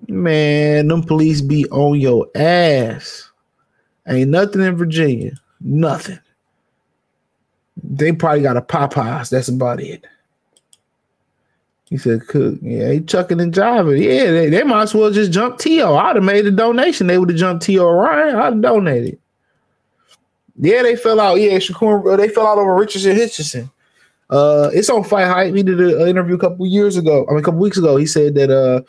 [SPEAKER 1] Man, them police be on your ass. Ain't nothing in Virginia. Nothing. They probably got a Popeyes. That's about it. He said, cook. Yeah, he chucking and jiving. Yeah, they might as well just jump T.O. I'd have made a donation. They would have jumped T.O. Ryan. I'd have donated. Yeah, they fell out. Yeah, Shakur, they fell out over Richardson Hitchison. It's on Fight Hype. He did an interview a couple weeks ago. He said that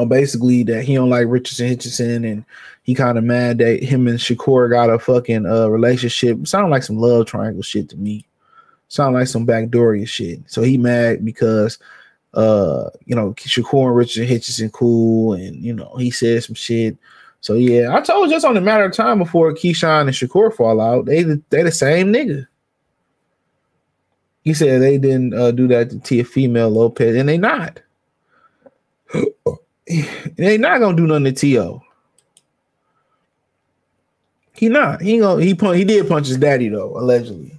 [SPEAKER 1] basically that he don't like Richardson Hitchison, and he kind of mad that him and Shakur got a fucking relationship. Sound like some love triangle shit to me. Sound like some backdooria shit. So he mad because Shakur and Richardson Hitchison cool, and he said some shit. So yeah, I told you it's only a matter of time before Keyshawn and Shakur fall out. They the same nigga. He said they didn't do that to Tia Female Lopez, and they not. They not gonna do nothing to T.O. He not. He did punch his daddy though, allegedly.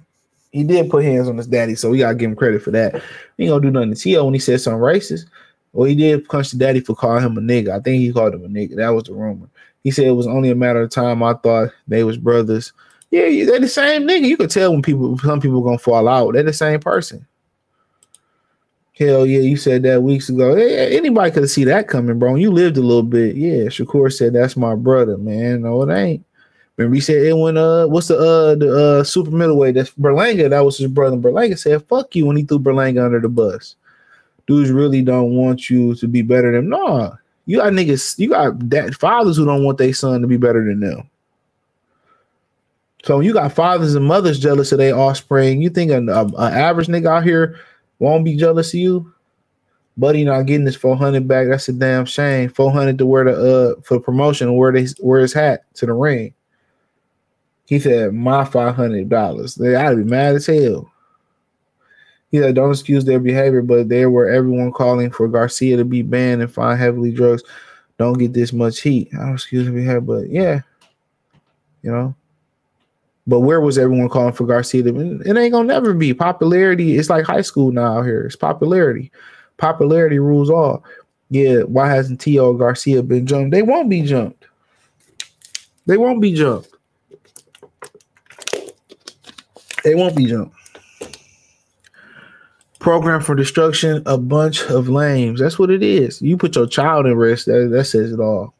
[SPEAKER 1] He did put hands on his daddy, so we gotta give him credit for that. He ain't gonna do nothing to T.O. when he said something racist. Well, he did punch the daddy for calling him a nigga. I think he called him a nigga. That was the rumor. He said it was only a matter of time. I thought they was brothers. Yeah, they're the same nigga. You could tell when some people gonna fall out. They're the same person. Hell yeah, you said that weeks ago. Hey, anybody could have seen that coming, bro. You lived a little bit. Yeah, Shakur said that's my brother, man. No, it ain't. Remember he said it when what's the super middleweight? That's Berlanga. That was his brother. Berlanga said fuck you when he threw Berlanga under the bus. Dudes really don't want you to be better than them. No, you got niggas. You got fathers who don't want their son to be better than them. So you got fathers and mothers jealous of their offspring. You think an average nigga out here won't be jealous of you? Buddy not getting his $400 back. That's a damn shame. $400 to wear for promotion and wear his hat to the ring. He said, my $500. They ought to be mad as hell. He said, don't excuse their behavior, but there were everyone calling for Garcia to be banned and fined heavily drugs. Don't get this much heat. I don't excuse their behavior, but yeah. You know. But where was everyone calling for Garcia to be? It ain't gonna never be. Popularity, it's like high school now out here. It's popularity. Popularity rules all. Yeah, why hasn't T.O. Garcia been jumped? They won't be jumped. They won't be jumped. They won't be jumped. Program for destruction, a bunch of lames. That's what it is. You put your child in risk. That says it all.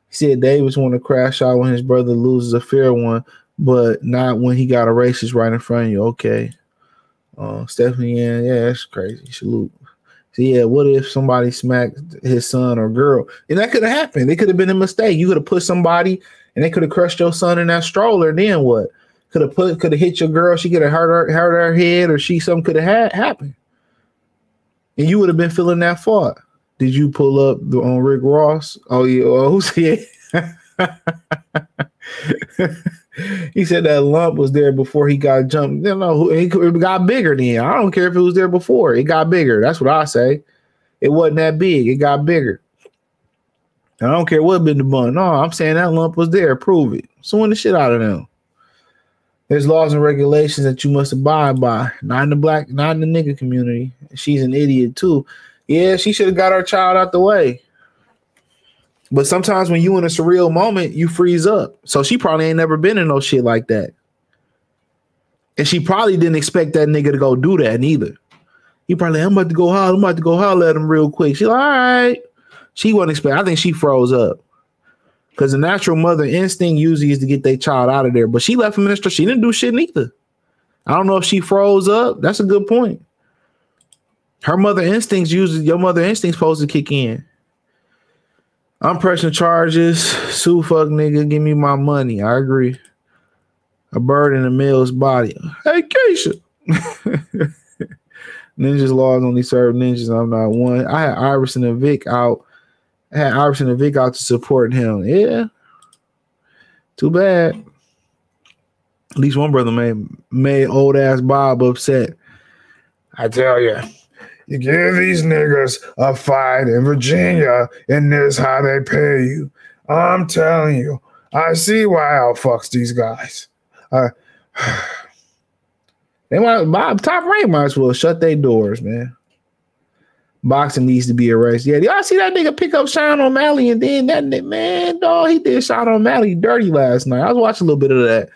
[SPEAKER 1] He said Davis want to crash out when his brother loses a fair one, but not when he got a racist right in front of you. Okay. Stephanie, yeah, that's crazy. Salute. So yeah, what if somebody smacked his son or girl? And that could have happened. It could have been a mistake. You could have put somebody and they could have crushed your son in that stroller. Then what? Could have hit your girl. She could have hurt her head, or something could have happened. And you would have been feeling that fault. Did you pull up on Rick Ross? Oh yeah. Oh, who said? He said that lump was there before he got jumped. You know, it got bigger then. I don't care if it was there before. It got bigger. That's what I say. It wasn't that big. It got bigger. I don't care what been the bun. No, I'm saying that lump was there. Prove it. Suing the shit out of them. There's laws and regulations that you must abide by. Not in the nigga community. She's an idiot too. Yeah, she should have got her child out the way. But sometimes when you in a surreal moment, you freeze up. So she probably ain't never been in no shit like that. And she probably didn't expect that nigga to go do that neither. He probably, I'm about to go holler at him real quick. She's like, all right. She wasn't expecting. I think she froze up. Because the natural mother instinct usually is to get their child out of there. But she left him in the street. She didn't do shit neither. I don't know if she froze up. That's a good point. Your mother instinct's supposed to kick in. I'm pressing charges. Sue fuck nigga. Give me my money. I agree. A bird in a male's body. Hey, Keisha. Ninjas laws only serve ninjas. I'm not one. I had Iverson and Vic out. To support him. Yeah. Too bad. At least one brother made old ass Bob upset. I tell you. You give these niggas a fight in Virginia, and this how they pay you. I'm telling you, I see why Al fucks these guys. Top rank might as well shut their doors, man. Boxing needs to be erased. Yeah, y'all see that nigga pick up Sean O'Malley, and then that nigga, man, dog, he did Sean O'Malley dirty last night. I was watching a little bit of that.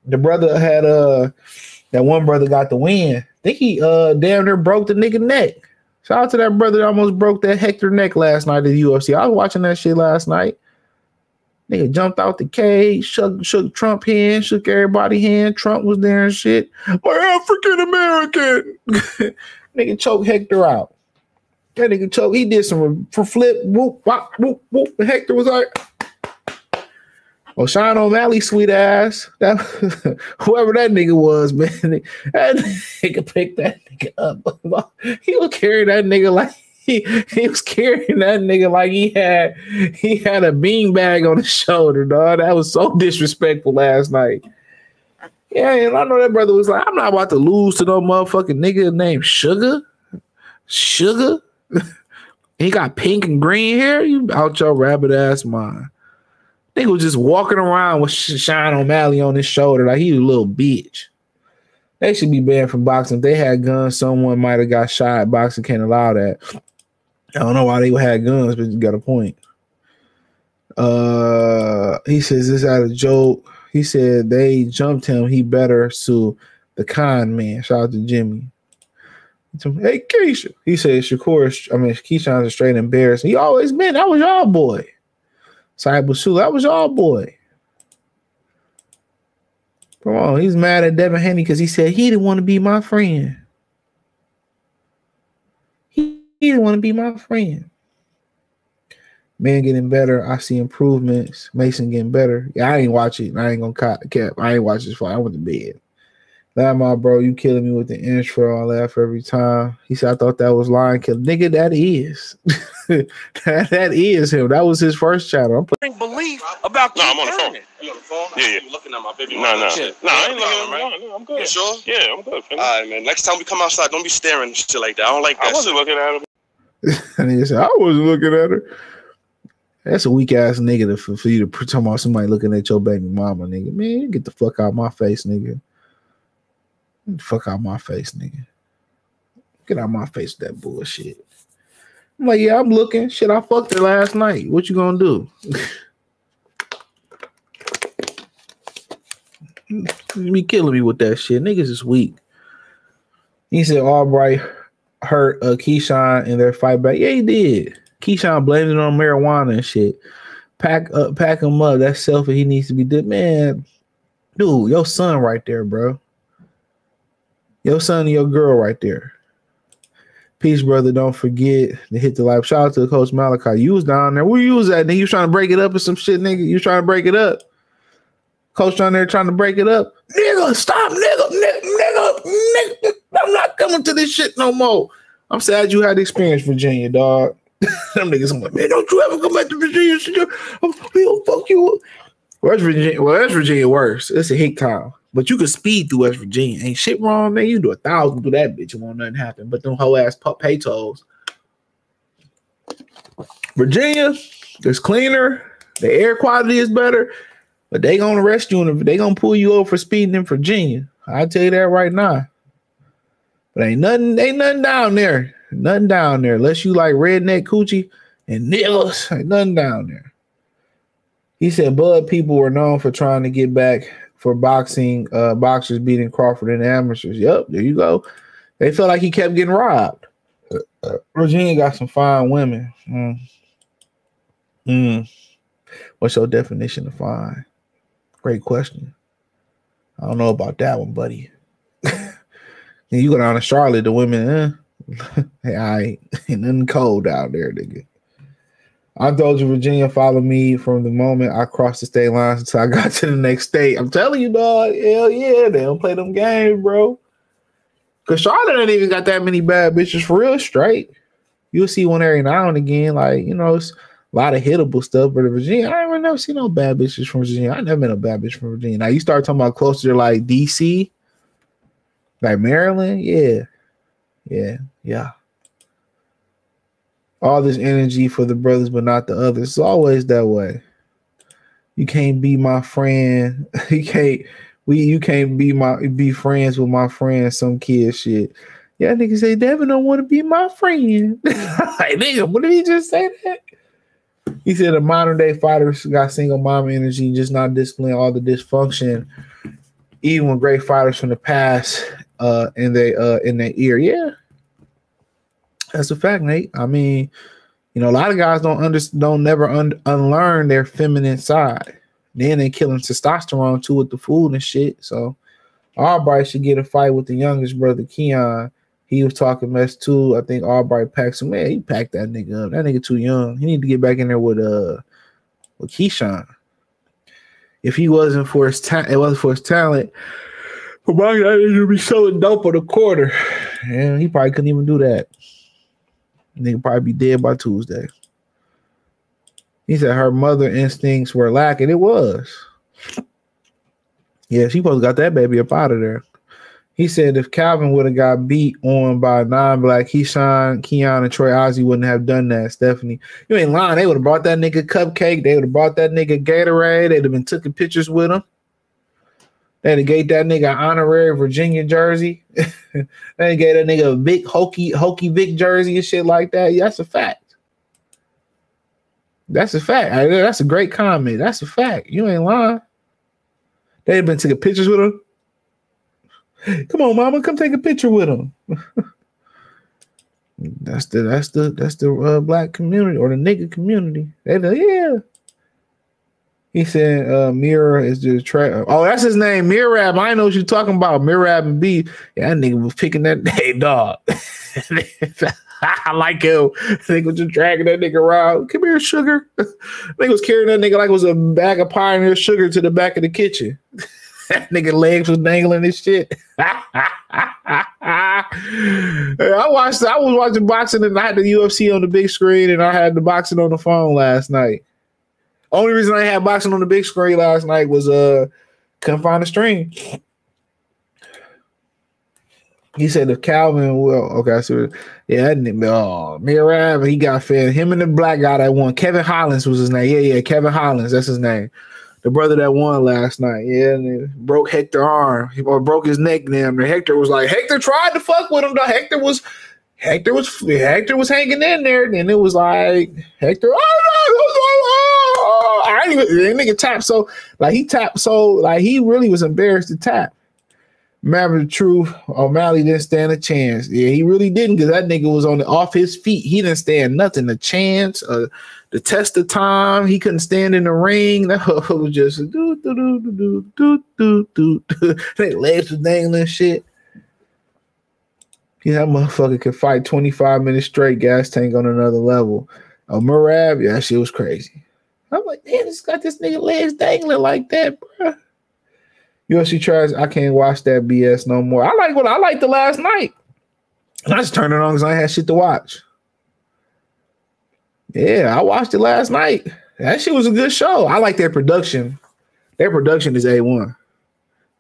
[SPEAKER 1] The brother had that one brother got the win. I think he damn near broke the nigga neck. Shout out to that brother that almost broke that Hector neck last night at the UFC. I was watching that shit last night. Nigga jumped out the cage, shook Trump hand, shook everybody hand. Trump was there and shit. My African American. Nigga choked Hector out. That nigga choked. He did some for flip, whoop, whoop, whoop, whoop. And Hector was like, oh, Sean O'Malley, sweet ass. That whoever that nigga was, man. That nigga picked that nigga up. He would carry that nigga like he was carrying that nigga like he had a beanbag on his shoulder, dog. That was so disrespectful last night. Yeah, and I know that brother was like, I'm not about to lose to no motherfucking nigga named Sugar. Sugar? He got pink and green hair? You out your rabbit ass mind. Nigga was just walking around with Sean O'Malley on his shoulder like he was a little bitch. They should be banned from boxing. If they had guns, someone might have got shot. Boxing can't allow that. I don't know why they had guns, but you got a point. He says this out of joke. He said they jumped him. He better sue the con man. Shout out to Jimmy. Hey, Keisha. He said Keyshawn's a straight embarrassing. He always been. That was y'all boy. Cyber Sue, that was y'all boy. Come on. He's mad at Devin Haney because he said he didn't want to be my friend. He didn't want to be my friend. Man getting better. I see improvements. Mason getting better. Yeah, I ain't watch it. I ain't gonna cap. I ain't watch this fight. I went to bed. My bro, you killing me with the intro. I laugh every time. He said, I thought that was Lion Killer. Nigga, that is. that is him. That was his first channel. I'm putting
[SPEAKER 3] belief about.
[SPEAKER 4] No, I'm on the phone.
[SPEAKER 3] You on the phone?
[SPEAKER 4] Yeah.
[SPEAKER 3] You looking at my baby?
[SPEAKER 4] No, I ain't looking at him. No, I'm good.
[SPEAKER 3] You sure?
[SPEAKER 4] Yeah, I'm good.
[SPEAKER 3] All right, man. Next time we come outside, don't be staring and shit like that. I don't like that.
[SPEAKER 4] I wasn't looking at him.
[SPEAKER 1] And he said, I wasn't looking at her. That's a weak ass nigga for you to talk about somebody looking at your baby mama, nigga. Man, get the fuck out my face, nigga. Get the fuck out my face, nigga. Get out my face with that bullshit. I'm like, yeah, I'm looking. Shit, I fucked her last night. What you gonna do? You be killing me with that shit. Niggas is weak. He said Albright hurt Keyshawn in their fight back. Yeah, he did. Keyshawn blamed it on marijuana and shit. Pack him up. That's selfish. He needs to be dead. Man, dude, your son right there, bro. Your son and your girl right there. Peace, brother. Don't forget to hit the like. Shout out to Coach Malachi. You was down there. Where you was at? Nigga, you trying to break it up or some shit, nigga? You trying to break it up? Coach down there trying to break it up. Nigga, stop, nigga. I'm not coming to this shit no more. I'm sad you had the experience, Virginia, dog. Them niggas, I'm like, man, don't you ever come back to Virginia. We'll fuck you up. West Virginia, West Virginia worse. It's a hick town. But you can speed through West Virginia. Ain't shit wrong, man. You do 1,000 through that bitch. It won't nothing happen. But them whole ass pay-toes. Virginia is cleaner. The air quality is better. But they gonna arrest you and they gonna pull you over for speeding in Virginia. I tell you that right now. But ain't nothing down there. Nothing down there. Unless you like redneck coochie and niggas. Ain't nothing down there. He said Bud people were known for trying to get back for boxing, boxers beating Crawford and amateurs. Yep, there you go. They felt like he kept getting robbed. Virginia got some fine women. What's your definition of fine? Great question. I don't know about that one, buddy. You go down to Charlotte, the women, hey, ain't nothing cold out there, nigga. I told you Virginia followed me from the moment I crossed the state lines until I got to the next state. I'm telling you, dog, hell yeah, they don't play them games, bro. Because Charlotte ain't even got that many bad bitches for real straight. You'll see one every now and again, like, you know, it's a lot of hittable stuff. But in Virginia, I ain't never seen no bad bitches from Virginia. I never met a bad bitch from Virginia. Now, you start talking about closer to like DC, like Maryland, yeah. All this energy for the brothers, but not the others. It's always that way. You can't be my friend. You can't be friends with my friend. Some kid shit. Yeah, niggas say Devin don't want to be my friend. Like, nigga, what did he just say that? He said the modern day fighters got single mom energy, just not displaying all the dysfunction. Even when great fighters from the past in their ear. Yeah. That's a fact, Nate. I mean, you know, a lot of guys don't never unlearn their feminine side. Then they killing testosterone too with the food and shit. So Albright should get a fight with the youngest brother, Keon. He was talking mess too. I think Albright packed some. Man, he packed that nigga up. That nigga too young. He need to get back in there with Keyshawn. If he wasn't for his talent, it wasn't for his talent. But that nigga be selling dope on the quarter. And he probably couldn't even do that. Nigga probably be dead by Tuesday. He said her mother instincts were lacking. It was. Yeah, she supposed to got that baby up out of there. He said if Calvin would have got beat on by non-black Keyshawn, and Troy Ozzie wouldn't have done that, Stephanie. You ain't lying. They would have brought that nigga cupcake. They would have brought that nigga Gatorade. They'd have been taking pictures with him. They'd have gave that nigga an honorary Virginia jersey. They gave that nigga a big Hokey Vic jersey and shit like that. Yeah, that's a fact. That's a fact. That's a great comment. That's a fact. You ain't lying. They'd have been taking pictures with him. Come on, mama, come take a picture with him. That's the black community or the nigga community. Yeah. He said Mirror is the track. Oh, that's his name, Mirab. I know what you're talking about. Mirab and B. Yeah, that nigga was picking that day, dog. I like him. Nigga was just dragging that nigga around. Come here, sugar. Nigga was carrying that nigga like it was a bag of Pioneer sugar to the back of the kitchen. That nigga legs was dangling and shit. I was watching boxing and I had the UFC on the big screen and I had the boxing on the phone last night. Only reason I had boxing on the big screen last night was couldn't find a stream. He said if Calvin will okay, so yeah, that nigga, Mirab, he got fed. Him and the black guy that won, Kevin Hollins was his name. Yeah, Kevin Hollins, that's his name. The brother that won last night, yeah, and broke Hector's arm or broke his neck. Damn, and Hector was like, Hector tried to fuck with him. Though Hector was hanging in there, and it was like Hector. I ain't even that nigga tapped so like he tapped so like he really was embarrassed to tap. Remember the truth, O'Malley didn't stand a chance. Yeah, he really didn't because that nigga was off his feet. He didn't stand nothing a chance. The test of time, he couldn't stand in the ring. That was just do. His legs was dangling shit. Yeah, that motherfucker could fight 25 minutes straight, gas tank on another level. Murab, yeah, that shit was crazy. I'm like, man, it's got this nigga legs dangling like that, bro. UFC tries, I can't watch that BS no more. I liked the last night. I just turned it on because I had shit to watch. Yeah, I watched it last night. That shit was a good show. I like their production. Their production is A1.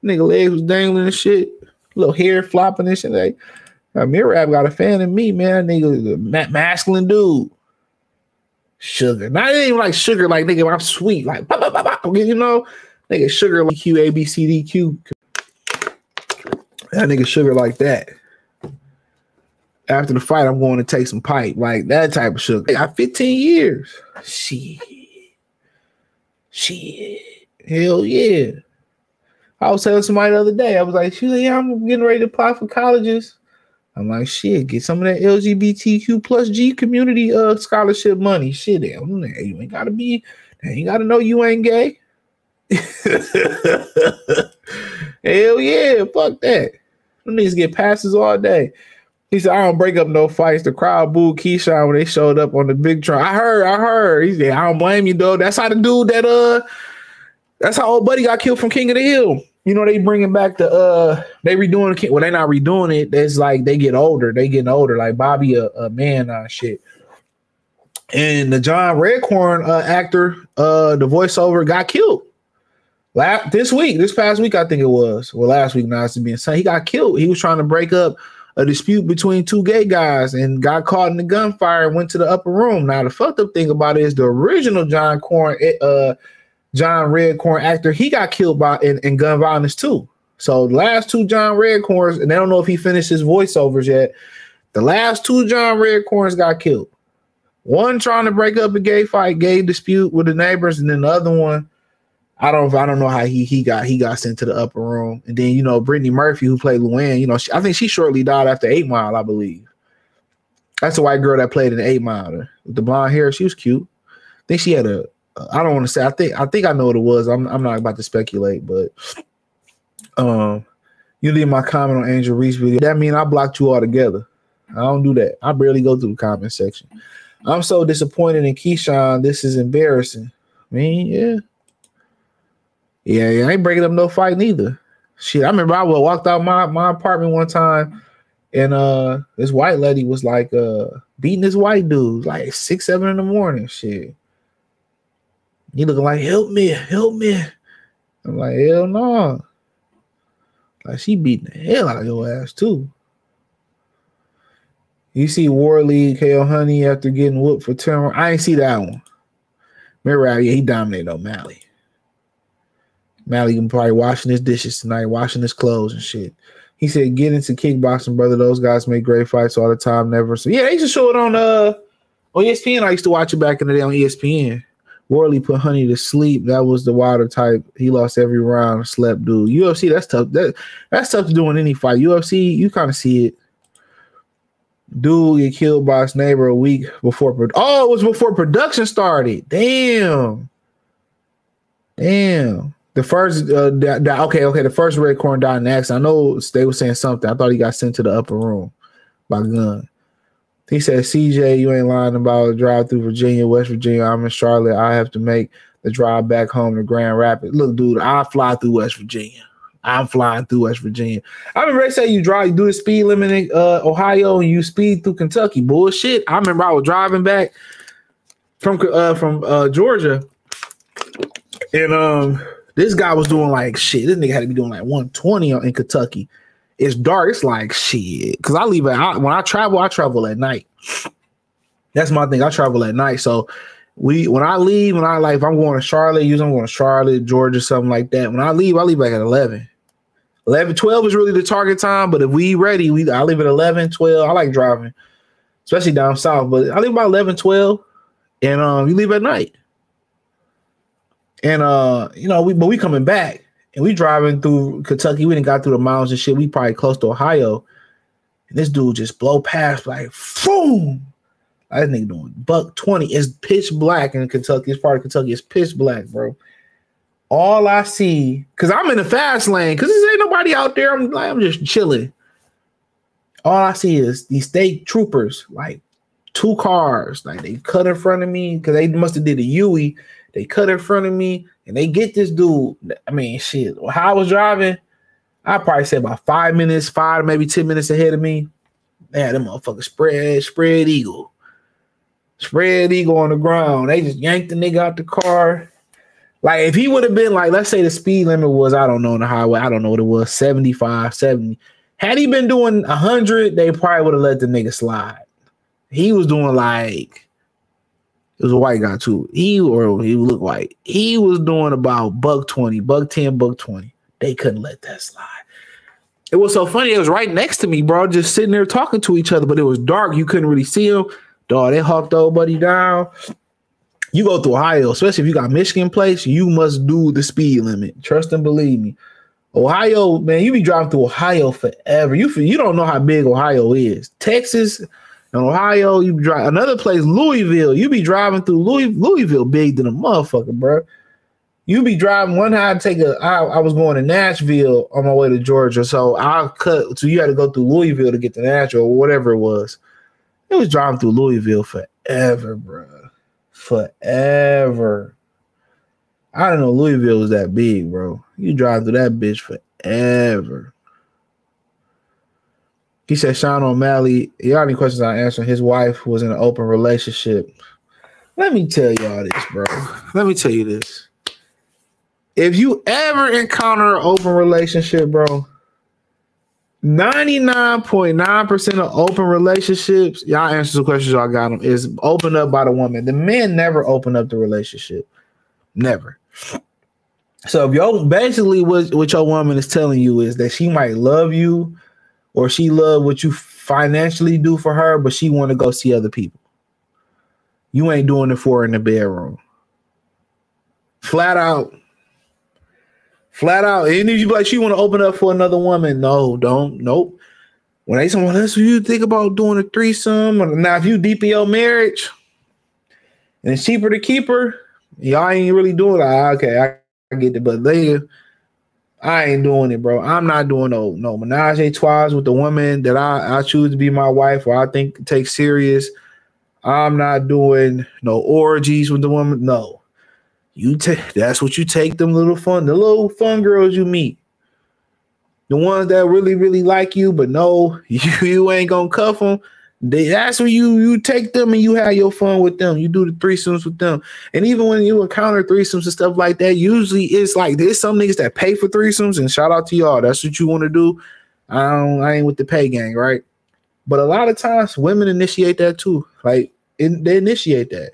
[SPEAKER 1] Nigga legs was dangling and shit. Little hair flopping and shit. Like, Mirab got a fan of me, man. Nigga, masculine dude. Sugar. Not even like sugar, like nigga, I'm sweet. Like, you know, nigga, sugar like Q, A, B, C, D, Q. That nigga sugar like that. After the fight, I'm going to take some pipe. Like that type of sugar. I got 15 years. Shit. Hell yeah. I was telling somebody the other day, I was like, yeah, I'm getting ready to apply for colleges. I'm like, shit, get some of that LGBTQ plus G community scholarship money. Shit, you ain't gotta know you ain't gay. Hell yeah, fuck that. Them niggas get passes all day. He said, I don't break up no fights. The crowd booed Keyshawn when they showed up on the big trunk. I heard. He said, I don't blame you, though. That's how the dude that's how old buddy got killed from King of the Hill. You know, they bringing back they redoing the, well, they not redoing it. That's like they getting older, like Bobby a man on shit. And the John Redcorn actor, the voiceover got killed this past week, I think it was. Well, last week, now it's being said. He got killed. He was trying to break up a dispute between two gay guys and got caught in the gunfire and went to the upper room. Now, the fucked up thing about it is the original John Redcorn actor, he got killed in gun violence too. So the last two John Redcorns, and they don't know if he finished his voiceovers yet. The last two John Redcorns got killed. One trying to break up a gay dispute with the neighbors, and then the other one, I don't know how he got sent to the upper room. And then, you know, Brittany Murphy, who played Luann, you know, I think she shortly died after 8 Mile, I believe. That's the white girl that played in 8 Mile with the blonde hair. She was cute. I think she had I don't want to say. I think I know what it was. I'm not about to speculate, but you leave my comment on Angel Reese video. That mean I blocked you all together. I don't do that. I barely go through the comment section. I'm so disappointed in Keyshawn. This is embarrassing. I mean, yeah. I ain't breaking up no fight neither. Shit, I remember I walked out my apartment one time, And this white lady was like beating this white dude like 6, 7 in the morning. Shit. He looking like, help me. I'm like, hell no. Like she beating the hell out of your ass too. You see Warley, KO Honey after getting whooped for 10. I ain't see that one. Remember, he dominated O'Malley. Malley can probably washing his dishes tonight, washing his clothes and shit. He said, get into kickboxing, brother. Those guys make great fights all the time, never. So yeah, they used to show it on ESPN. I used to watch it back in the day on ESPN. Warley put Honey to sleep. That was the Wilder type. He lost every round, slept dude. UFC, that's tough. That's tough to do in any fight. UFC, you kind of see it. Dude get killed by his neighbor a week before. It was before production started. Damn. The first, the first red corn died in accident. I know they were saying something. I thought he got sent to the upper room by gun. He said, CJ, you ain't lying about a drive through Virginia, West Virginia. I'm in Charlotte. I have to make the drive back home to Grand Rapids. Look, dude, I fly through West Virginia. I'm flying through West Virginia. I remember they say you do the speed limit in Ohio and you speed through Kentucky. Bullshit. I remember I was driving back from Georgia, and this guy was doing like shit. This nigga had to be doing like 120 in Kentucky. It's dark. It's like shit. Cause when I travel at night. That's my thing. I travel at night. So if I'm going to Charlotte, usually I'm going to Charlotte, Georgia, something like that. When I leave back at 11. 11, 12 is really the target time. But if we ready, I leave at 11, 12. I like driving, especially down south. But I leave about 11, 12, and you leave at night. And we coming back and we driving through Kentucky. We didn't got through the mountains and shit. We probably close to Ohio. And this dude just blow past like boom. That nigga doing $120. It's pitch black in Kentucky. It's part of Kentucky. It's pitch black, bro. All I see, cause I'm in the fast lane, cause there ain't nobody out there. I'm just chilling. All I see is these state troopers, like 2 cars, like they cut in front of me, cause they must have did a Huey. They cut in front of me and they get this dude. I mean, shit. How I was driving, I probably said about 5 minutes, maybe 10 minutes ahead of me. They had them motherfuckers spread eagle. Spread eagle on the ground. They just yanked the nigga out the car. Like if he would have been like, let's say the speed limit was, I don't know, on the highway, I don't know what it was, 75, 70. Had he been doing 100, they probably would have let the nigga slide. He was doing like, it was a white guy too. He looked white. He was doing about $120, $110, $120. They couldn't let that slide. It was so funny. It was right next to me, bro, just sitting there talking to each other, but it was dark. You couldn't really see him. Dog, they hawked old buddy down. You go through Ohio, especially if you got Michigan plates, you must do the speed limit. Trust and believe me. Ohio, man, you be driving through Ohio forever. You don't know how big Ohio is. Texas and Ohio, you drive another place, Louisville. You be driving through Louisville, big than a motherfucker, bro. You be driving one time. I was going to Nashville on my way to Georgia, so so you had to go through Louisville to get to Nashville or whatever it was. It was driving through Louisville forever, bro. Forever. I didn't know Louisville was that big, bro. You drive through that bitch forever. He said, Sean O'Malley, y'all any questions I answer? His wife was in an open relationship. Let me tell y'all this, bro. Let me tell you this. If you ever encounter an open relationship, bro, 99.9% of open relationships, y'all answer the questions y'all got them, is opened up by the woman. The men never open up the relationship. Never. So if basically what your woman is telling you is that she might love you or she love what you financially do for her, but she want to go see other people. You ain't doing it for her in the bedroom. Flat out. And if you like, she want to open up for another woman. No, don't. Nope. When they say, well, that's what you think about doing a threesome. Now, if you deep in your marriage and it's cheaper to keep her, y'all ain't really doing it. Okay, I get it. But later, I ain't doing it, bro. I'm not doing no menage a trois with the woman that I choose to be my wife or I think take serious. I'm not doing no orgies with the woman. No. That's what you take the little fun girls you meet. The ones that really, really like you, but no, you ain't gonna cuff them. That's when you take them and you have your fun with them. You do the threesomes with them. And even when you encounter threesomes and stuff like that, usually it's like there's some niggas that pay for threesomes, and shout out to y'all. That's what you want to do. I ain't with the pay gang, right? But a lot of times women initiate that too. Like they initiate that.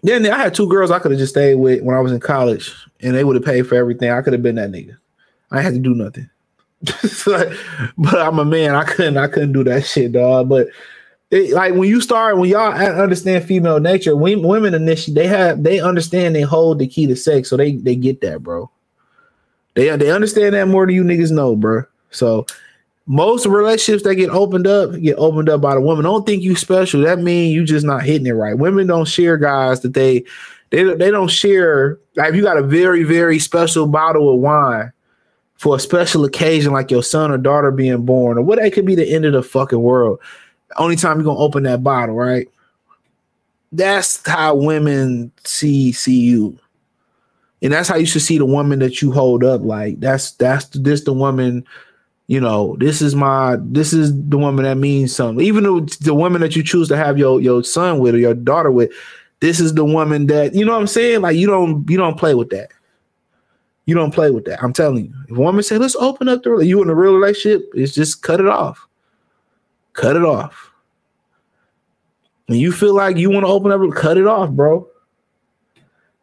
[SPEAKER 1] Then I had 2 girls I could have just stayed with when I was in college, and they would have paid for everything. I could have been that nigga. I had to do nothing. But I'm a man. I couldn't do that shit, dog. But like when y'all understand female nature, women initiate. They understand. They hold the key to sex, so they get that, bro. They understand that more than you niggas know, bro. So most relationships that get opened up by the woman. Don't think you special. That means you just not hitting it right. Women don't share guys that they don't share. Like if you got a very, very special bottle of wine for a special occasion, like your son or daughter being born, or what, it could be the end of the fucking world. Only time you're gonna open that bottle, right? That's how women see you. And that's how you should see the woman that you hold up. Like this the woman, you know, this is the woman that means something. Even though the woman that you choose to have your son with or your daughter with, this is the woman that, you know what I'm saying? Like you don't play with that. You don't play with that. I'm telling you. If a woman say, let's open up you in a real relationship, it's just cut it off. Cut it off. When you feel like you want to open up, cut it off, bro.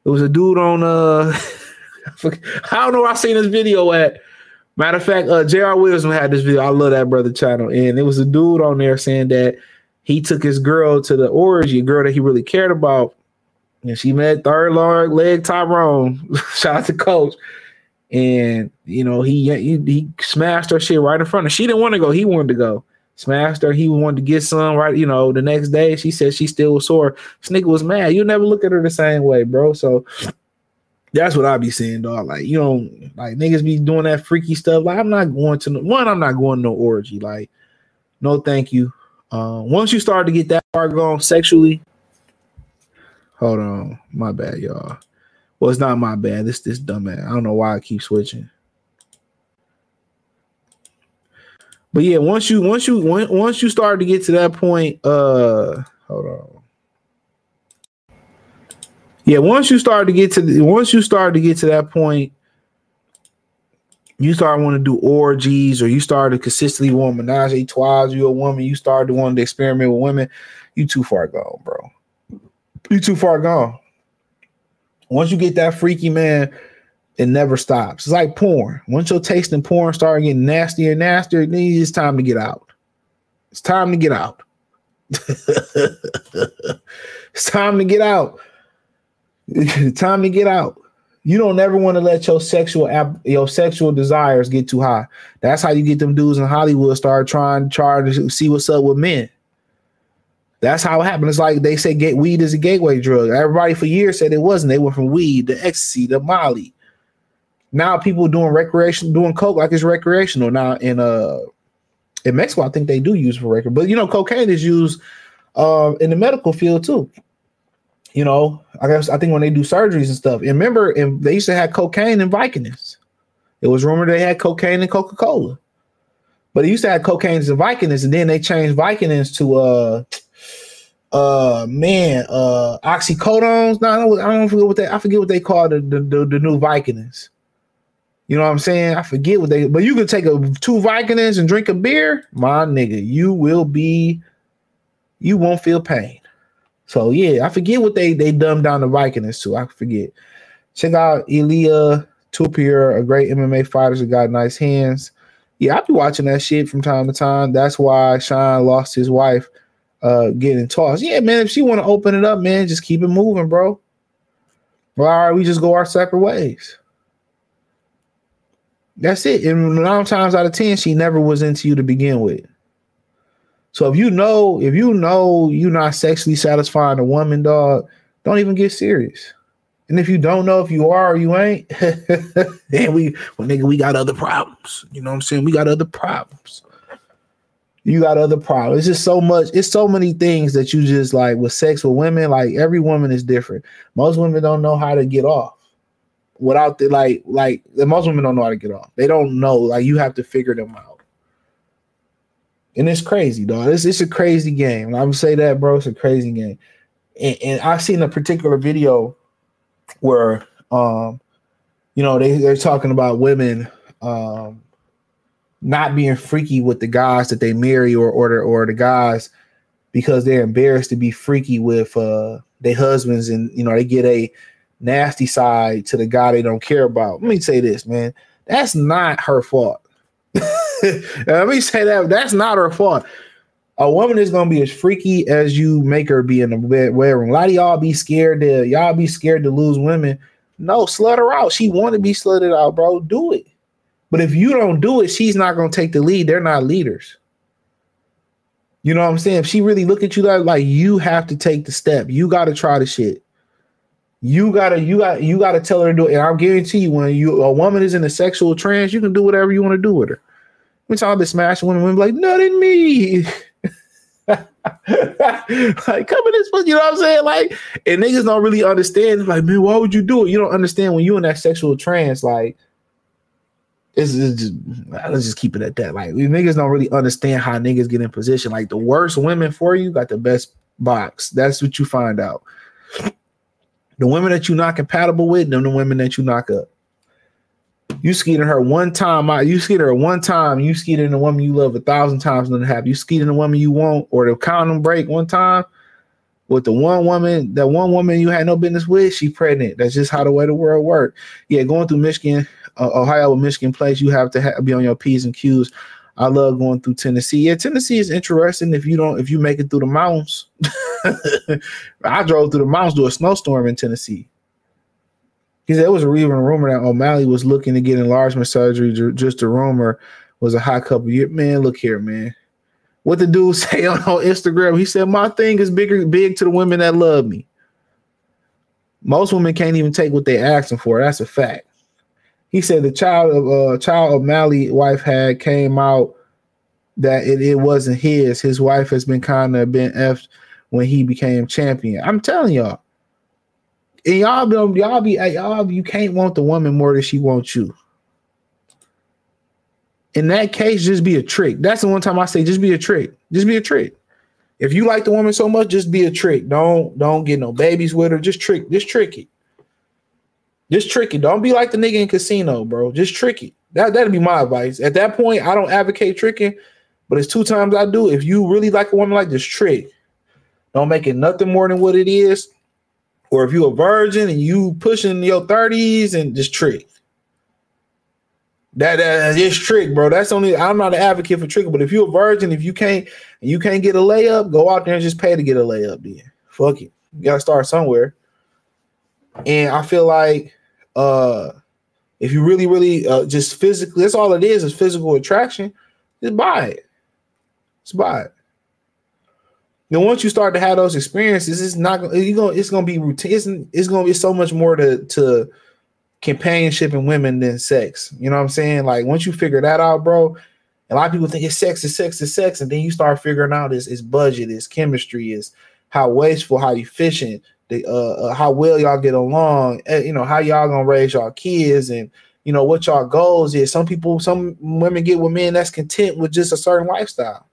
[SPEAKER 1] There was a dude on I don't know where I seen this video at. Matter of fact, J.R. Wilson had this video. I love that brother channel. And it was a dude on there saying that he took his girl to the orgy, a girl that he really cared about. And she met third leg Tyrone. Shout out to Coach. And, you know, he smashed her shit right in front of her. She didn't want to go. He wanted to go. Smashed her. He wanted to get some right. You know, the next day she said she still was sore. This nigga was mad. You'll never look at her the same way, bro. So that's what I be saying, dog. Like, you know, like niggas be doing that freaky stuff. Like, I'm not going to no orgy. Like, no, thank you. Once you start to get that far gone sexually, hold on, my bad, y'all. Well, it's not my bad. This dumbass. I don't know why I keep switching. But yeah, once you start to get to that point, hold on. Yeah, once you start to get to that point, you start wanting to do orgies, or you start to consistently want menage a trois. You're a woman. You start to want to experiment with women. You too far gone, bro. You too far gone. Once you get that freaky, man, it never stops. It's like porn. Once your taste in porn start getting nastier and nastier, then it's time to get out. It's time to get out. It's time to get out. It's time to get out. You don't ever want to let your sexual desires get too high. That's how you get them dudes in Hollywood start trying to see what's up with men. That's how it happened. It's like they say weed is a gateway drug. Everybody for years said it wasn't. They went from weed to ecstasy to Molly. Now people doing coke like it's recreational. Now in Mexico, I think they do use for record. But you know, cocaine is used in the medical field too. You know, I think when they do surgeries and stuff. And remember, they used to have cocaine in Vicodins. It was rumored they had cocaine in Coca-Cola. But they used to have cocaine in Vicodins, and then they changed Vicodins to oxycodones. No, I forget what they call the new Vicodins. You know what I'm saying? I forget what but you could take 2 Vicodins and drink a beer, my nigga, you won't feel pain. So yeah, I forget what they dumbed down the Vicodins to. I forget. Check out Ilia Tupier, a great MMA fighter who got nice hands. Yeah, I be watching that shit from time to time. That's why Sean lost his wife getting tossed. Yeah, man, if she want to open it up, man, just keep it moving, bro. Well, all right, we just go our separate ways. That's it. And 9 times out of 10, she never was into you to begin with. So if you know you're not sexually satisfying a woman, dog, don't even get serious. And if you don't know if you are or you ain't, then we got other problems. You know what I'm saying? We got other problems. You got other problems. It's just so much. It's so many things that you just like with sex with women. Like every woman is different. Most women don't know how to get off. without the like most women don't know how to get off. They don't know. Like you have to figure them out. And it's crazy, dog. It's a crazy game. And I would say that, bro, it's a crazy game. And I've seen a particular video where they're talking about women not being freaky with the guys that they marry or the guys because they're embarrassed to be freaky with their husbands, and they get a nasty side to the guy they don't care about. Let me say this, man. That's not her fault. Let me say that's not her fault. A woman is gonna be as freaky as you make her be in the bedroom. A lot of y'all be scared to lose women. No, slut her out. She want to be slutted out, bro. Do it. But if you don't do it, she's not gonna take the lead. They're not leaders. You know what I'm saying? If she really look at you like you have to take the step. You gotta try the shit. You gotta tell her to do it. And I'll guarantee you, when a woman is in a sexual trance, you can do whatever you want to do with her. When y'all been smashing women be like, not in me. Like, come in this, you know what I'm saying? Like, and niggas don't really understand. It's like, man, why would you do it? You don't understand when you in that sexual trance. Like, it's just, let's just keep it at that. Like, niggas don't really understand how niggas get in position. Like, the worst women for you got the best box. That's what you find out. The women that you're not compatible with, them the women that you knock up. You skeeted her one time. You skeeted her one time. You skeeted the woman you love 1,000 times and a half. You skeeted the woman you want, or the condom break one time with that one woman you had no business with. She pregnant. That's just how the way the world works. Yeah, going through Michigan, Ohio, Michigan place, you have to be on your P's and Q's. I love going through Tennessee. Yeah, Tennessee is interesting if you make it through the mountains. I drove through the mountains through a snowstorm in Tennessee. Because there was even a rumor that O'Malley was looking to get enlargement surgery. Just a rumor, was a hot couple years. Man, look here, man. What the dude say on Instagram? He said, my thing is big to the women that love me. Most women can't even take what they asking for. That's a fact. He said the child O'Malley wife had came out that it wasn't his. His wife has been kind of been effed when he became champion. I'm telling y'all. And you can't want the woman more than she wants you. In that case, just be a trick. That's the one time I say, just be a trick. Just be a trick. If you like the woman so much, just be a trick. Don't get no babies with her. Just trick it. Just trick it. Don't be like the nigga in Casino, bro. Just trick it. That'd be my advice. At that point, I don't advocate tricking, but it's 2 times I do. If you really like a woman, like, just trick. Don't make it nothing more than what it is. Or if you're a virgin and you pushing your 30s, and just trick. That just trick, bro. That's only, I'm not an advocate for tricking, but if you're a virgin, if you can't get a layup, go out there and just pay to get a layup then. Fuck it. You gotta start somewhere. And I feel like if you really just physically, that's all it is physical attraction, just buy it. Just buy it. Then once you start to have those experiences, it's gonna be routine. It's so much more to companionship in women than sex. You know what I'm saying? Like, once you figure that out, bro, a lot of people think it's sex, and then you start figuring out it's budget, it's chemistry, it's how wasteful, how efficient, how well y'all get along, how y'all gonna raise y'all kids, and what y'all goals is. Some women get with men that's content with just a certain lifestyle.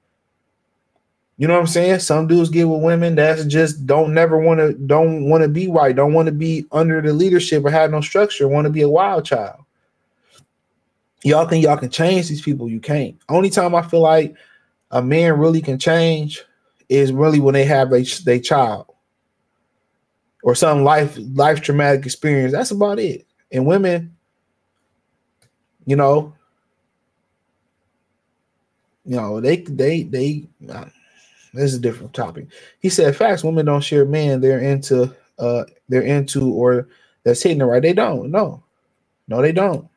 [SPEAKER 1] You know what I'm saying? Some dudes get with women that's just don't want to be white, don't want to be under the leadership or have no structure, want to be a wild child. Y'all think y'all can change these people? You can't. Only time I feel like a man really can change is really when they have a child or some life traumatic experience. That's about it. And women, they this is a different topic. He said, facts, women don't share men they're into or that's hitting it right. They don't. No, they don't.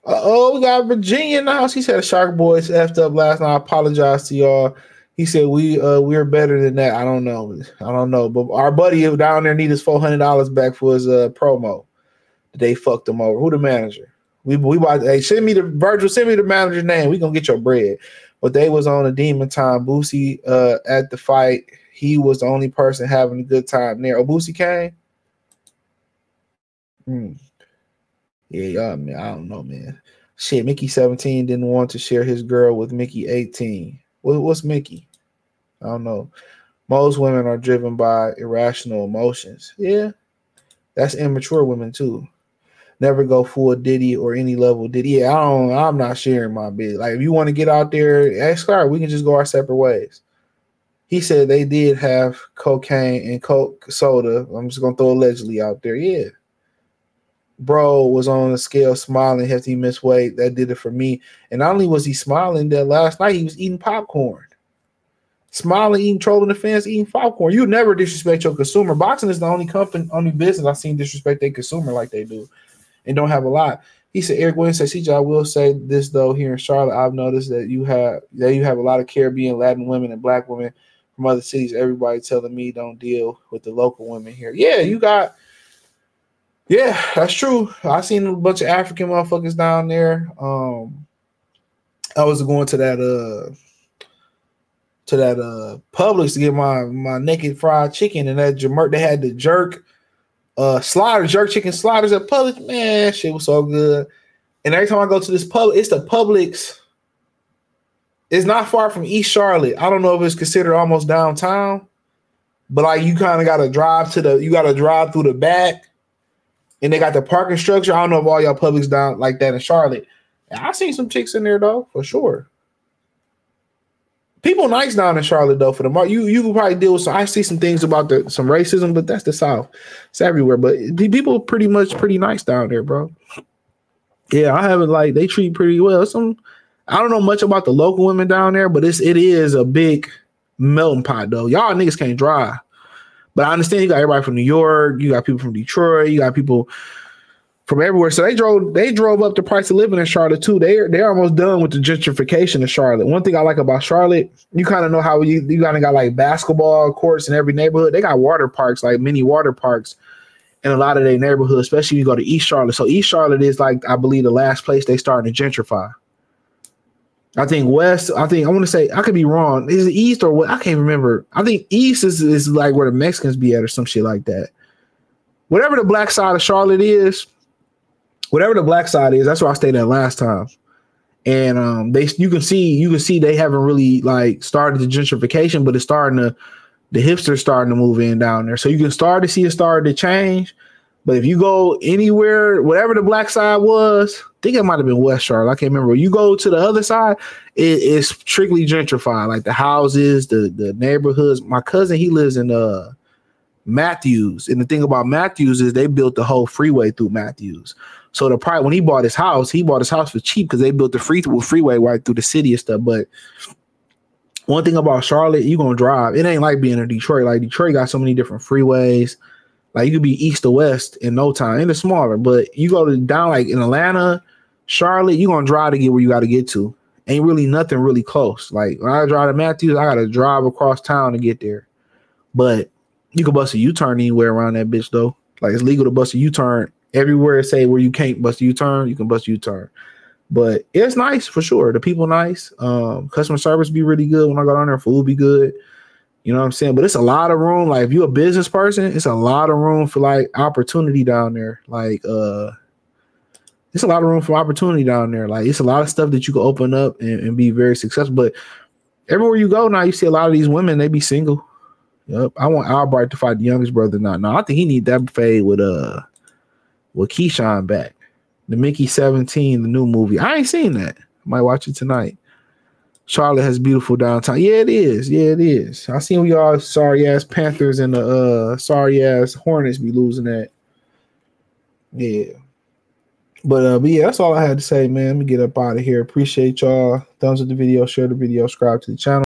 [SPEAKER 1] We got Virginia in the house. He said Shark Boys effed up last night. I apologize to y'all. He said we're better than that. I don't know. But our buddy down there need his $400 back for his promo. They fucked him over. Who the manager? We about to, hey, send me the manager's name. We gonna get your bread. But they was on a demon time. Boosie at the fight, he was the only person having a good time there. Oh, Boosie came? Yeah, man, I don't know, man. Shit, Mickey 17 didn't want to share his girl with Mickey 18. What's Mickey? I don't know. Most women are driven by irrational emotions. Yeah, that's immature women too. Never go full Diddy or any level Diddy. Yeah, I'm not sharing my bid. Like, if you want to get out there, ask her. We can just go our separate ways. He said they did have cocaine and coke soda. I'm just gonna throw allegedly out there. Yeah. Bro was on the scale smiling after he missed weight. That did it for me. And not only was he smiling, that last night he was eating popcorn. Smiling, eating, trolling the fans, eating popcorn. You never disrespect your consumer. Boxing is the only business I've seen disrespect their consumer like they do and don't have a lot. He said, Eric Williams said, CJ, I will say this, though, here in Charlotte, I've noticed that you have a lot of Caribbean, Latin women, and black women from other cities. Everybody telling me don't deal with the local women here. Yeah, that's true. I seen a bunch of African motherfuckers down there. I was going to that Publix to get my naked fried chicken, and that they had the jerk chicken sliders at Publix. Man, shit was so good. And every time I go to this it's the Publix. It's not far from East Charlotte. I don't know if it's considered almost downtown, but like you kind of got to drive through the back. And they got the parking structure. I don't know if all y'all Publix down like that in Charlotte. I seen some chicks in there though, for sure. People nice down in Charlotte though. For the market, you can probably deal with some. I see some things about some racism, but that's the South. It's everywhere. But people are pretty nice down there, bro. Yeah, I haven't they treat pretty well. I don't know much about the local women down there, but it is a big melting pot though. Y'all niggas can't drive. But I understand you got everybody from New York, you got people from Detroit, you got people from everywhere. So they drove up the price of living in Charlotte too. They're almost done with the gentrification of Charlotte. One thing I like about Charlotte, you kind of know how you kind of got like basketball courts in every neighborhood. They got water parks, like mini water parks in a lot of their neighborhoods, especially if you go to East Charlotte. So East Charlotte is like, I believe, the last place they starting to gentrify. I want to say, I could be wrong. Is it East or what? I can't remember. I think East is like where the Mexicans be at or some shit like that. Whatever the black side of Charlotte is, that's where I stayed at last time. And you can see they haven't really like started the gentrification, but the hipsters starting to move in down there. So you can start to see it started to change. But if you go anywhere, whatever the black side was, I think it might have been West Charlotte. I can't remember. You go to the other side, it's strictly gentrified, like the houses, the neighborhoods. My cousin, he lives in Matthews. And the thing about Matthews is they built the whole freeway through Matthews. So when he bought his house for cheap because they built the freeway right through the city and stuff. But one thing about Charlotte, you're going to drive. It ain't like being in Detroit. Like Detroit got so many different freeways. Like you could be east to west in no time, and it's smaller. But you go down like in Atlanta, Charlotte, you're gonna drive to get where you got to get to. Ain't really nothing really close. Like when I drive to Matthews, I gotta drive across town to get there. But you can bust a U-turn anywhere around that bitch though. Like it's legal to bust a U-turn everywhere. Say where you can't bust a U-turn, you can bust a U-turn. But it's nice for sure. The people nice. Customer service be really good when I go down there. Food be good. You know what I'm saying? But it's a lot of room. Like if you're a business person, it's a lot of room for like opportunity down there. Like it's a lot of room for opportunity down there. Like it's a lot of stuff that you can open up and be very successful. But everywhere you go now, you see a lot of these women, they be single. Yep. I want Albright to fight the youngest brother now. No, I think he need that fade with Keyshawn back. The Mickey 17, the new movie. I ain't seen that. Might watch it tonight. Charlotte has beautiful downtown. Yeah, it is. Yeah, it is. I seen y'all sorry ass Panthers and the sorry ass Hornets be losing that. Yeah. But yeah, that's all I had to say, man. Let me get up out of here. Appreciate y'all. Thumbs up the video, share the video, subscribe to the channel.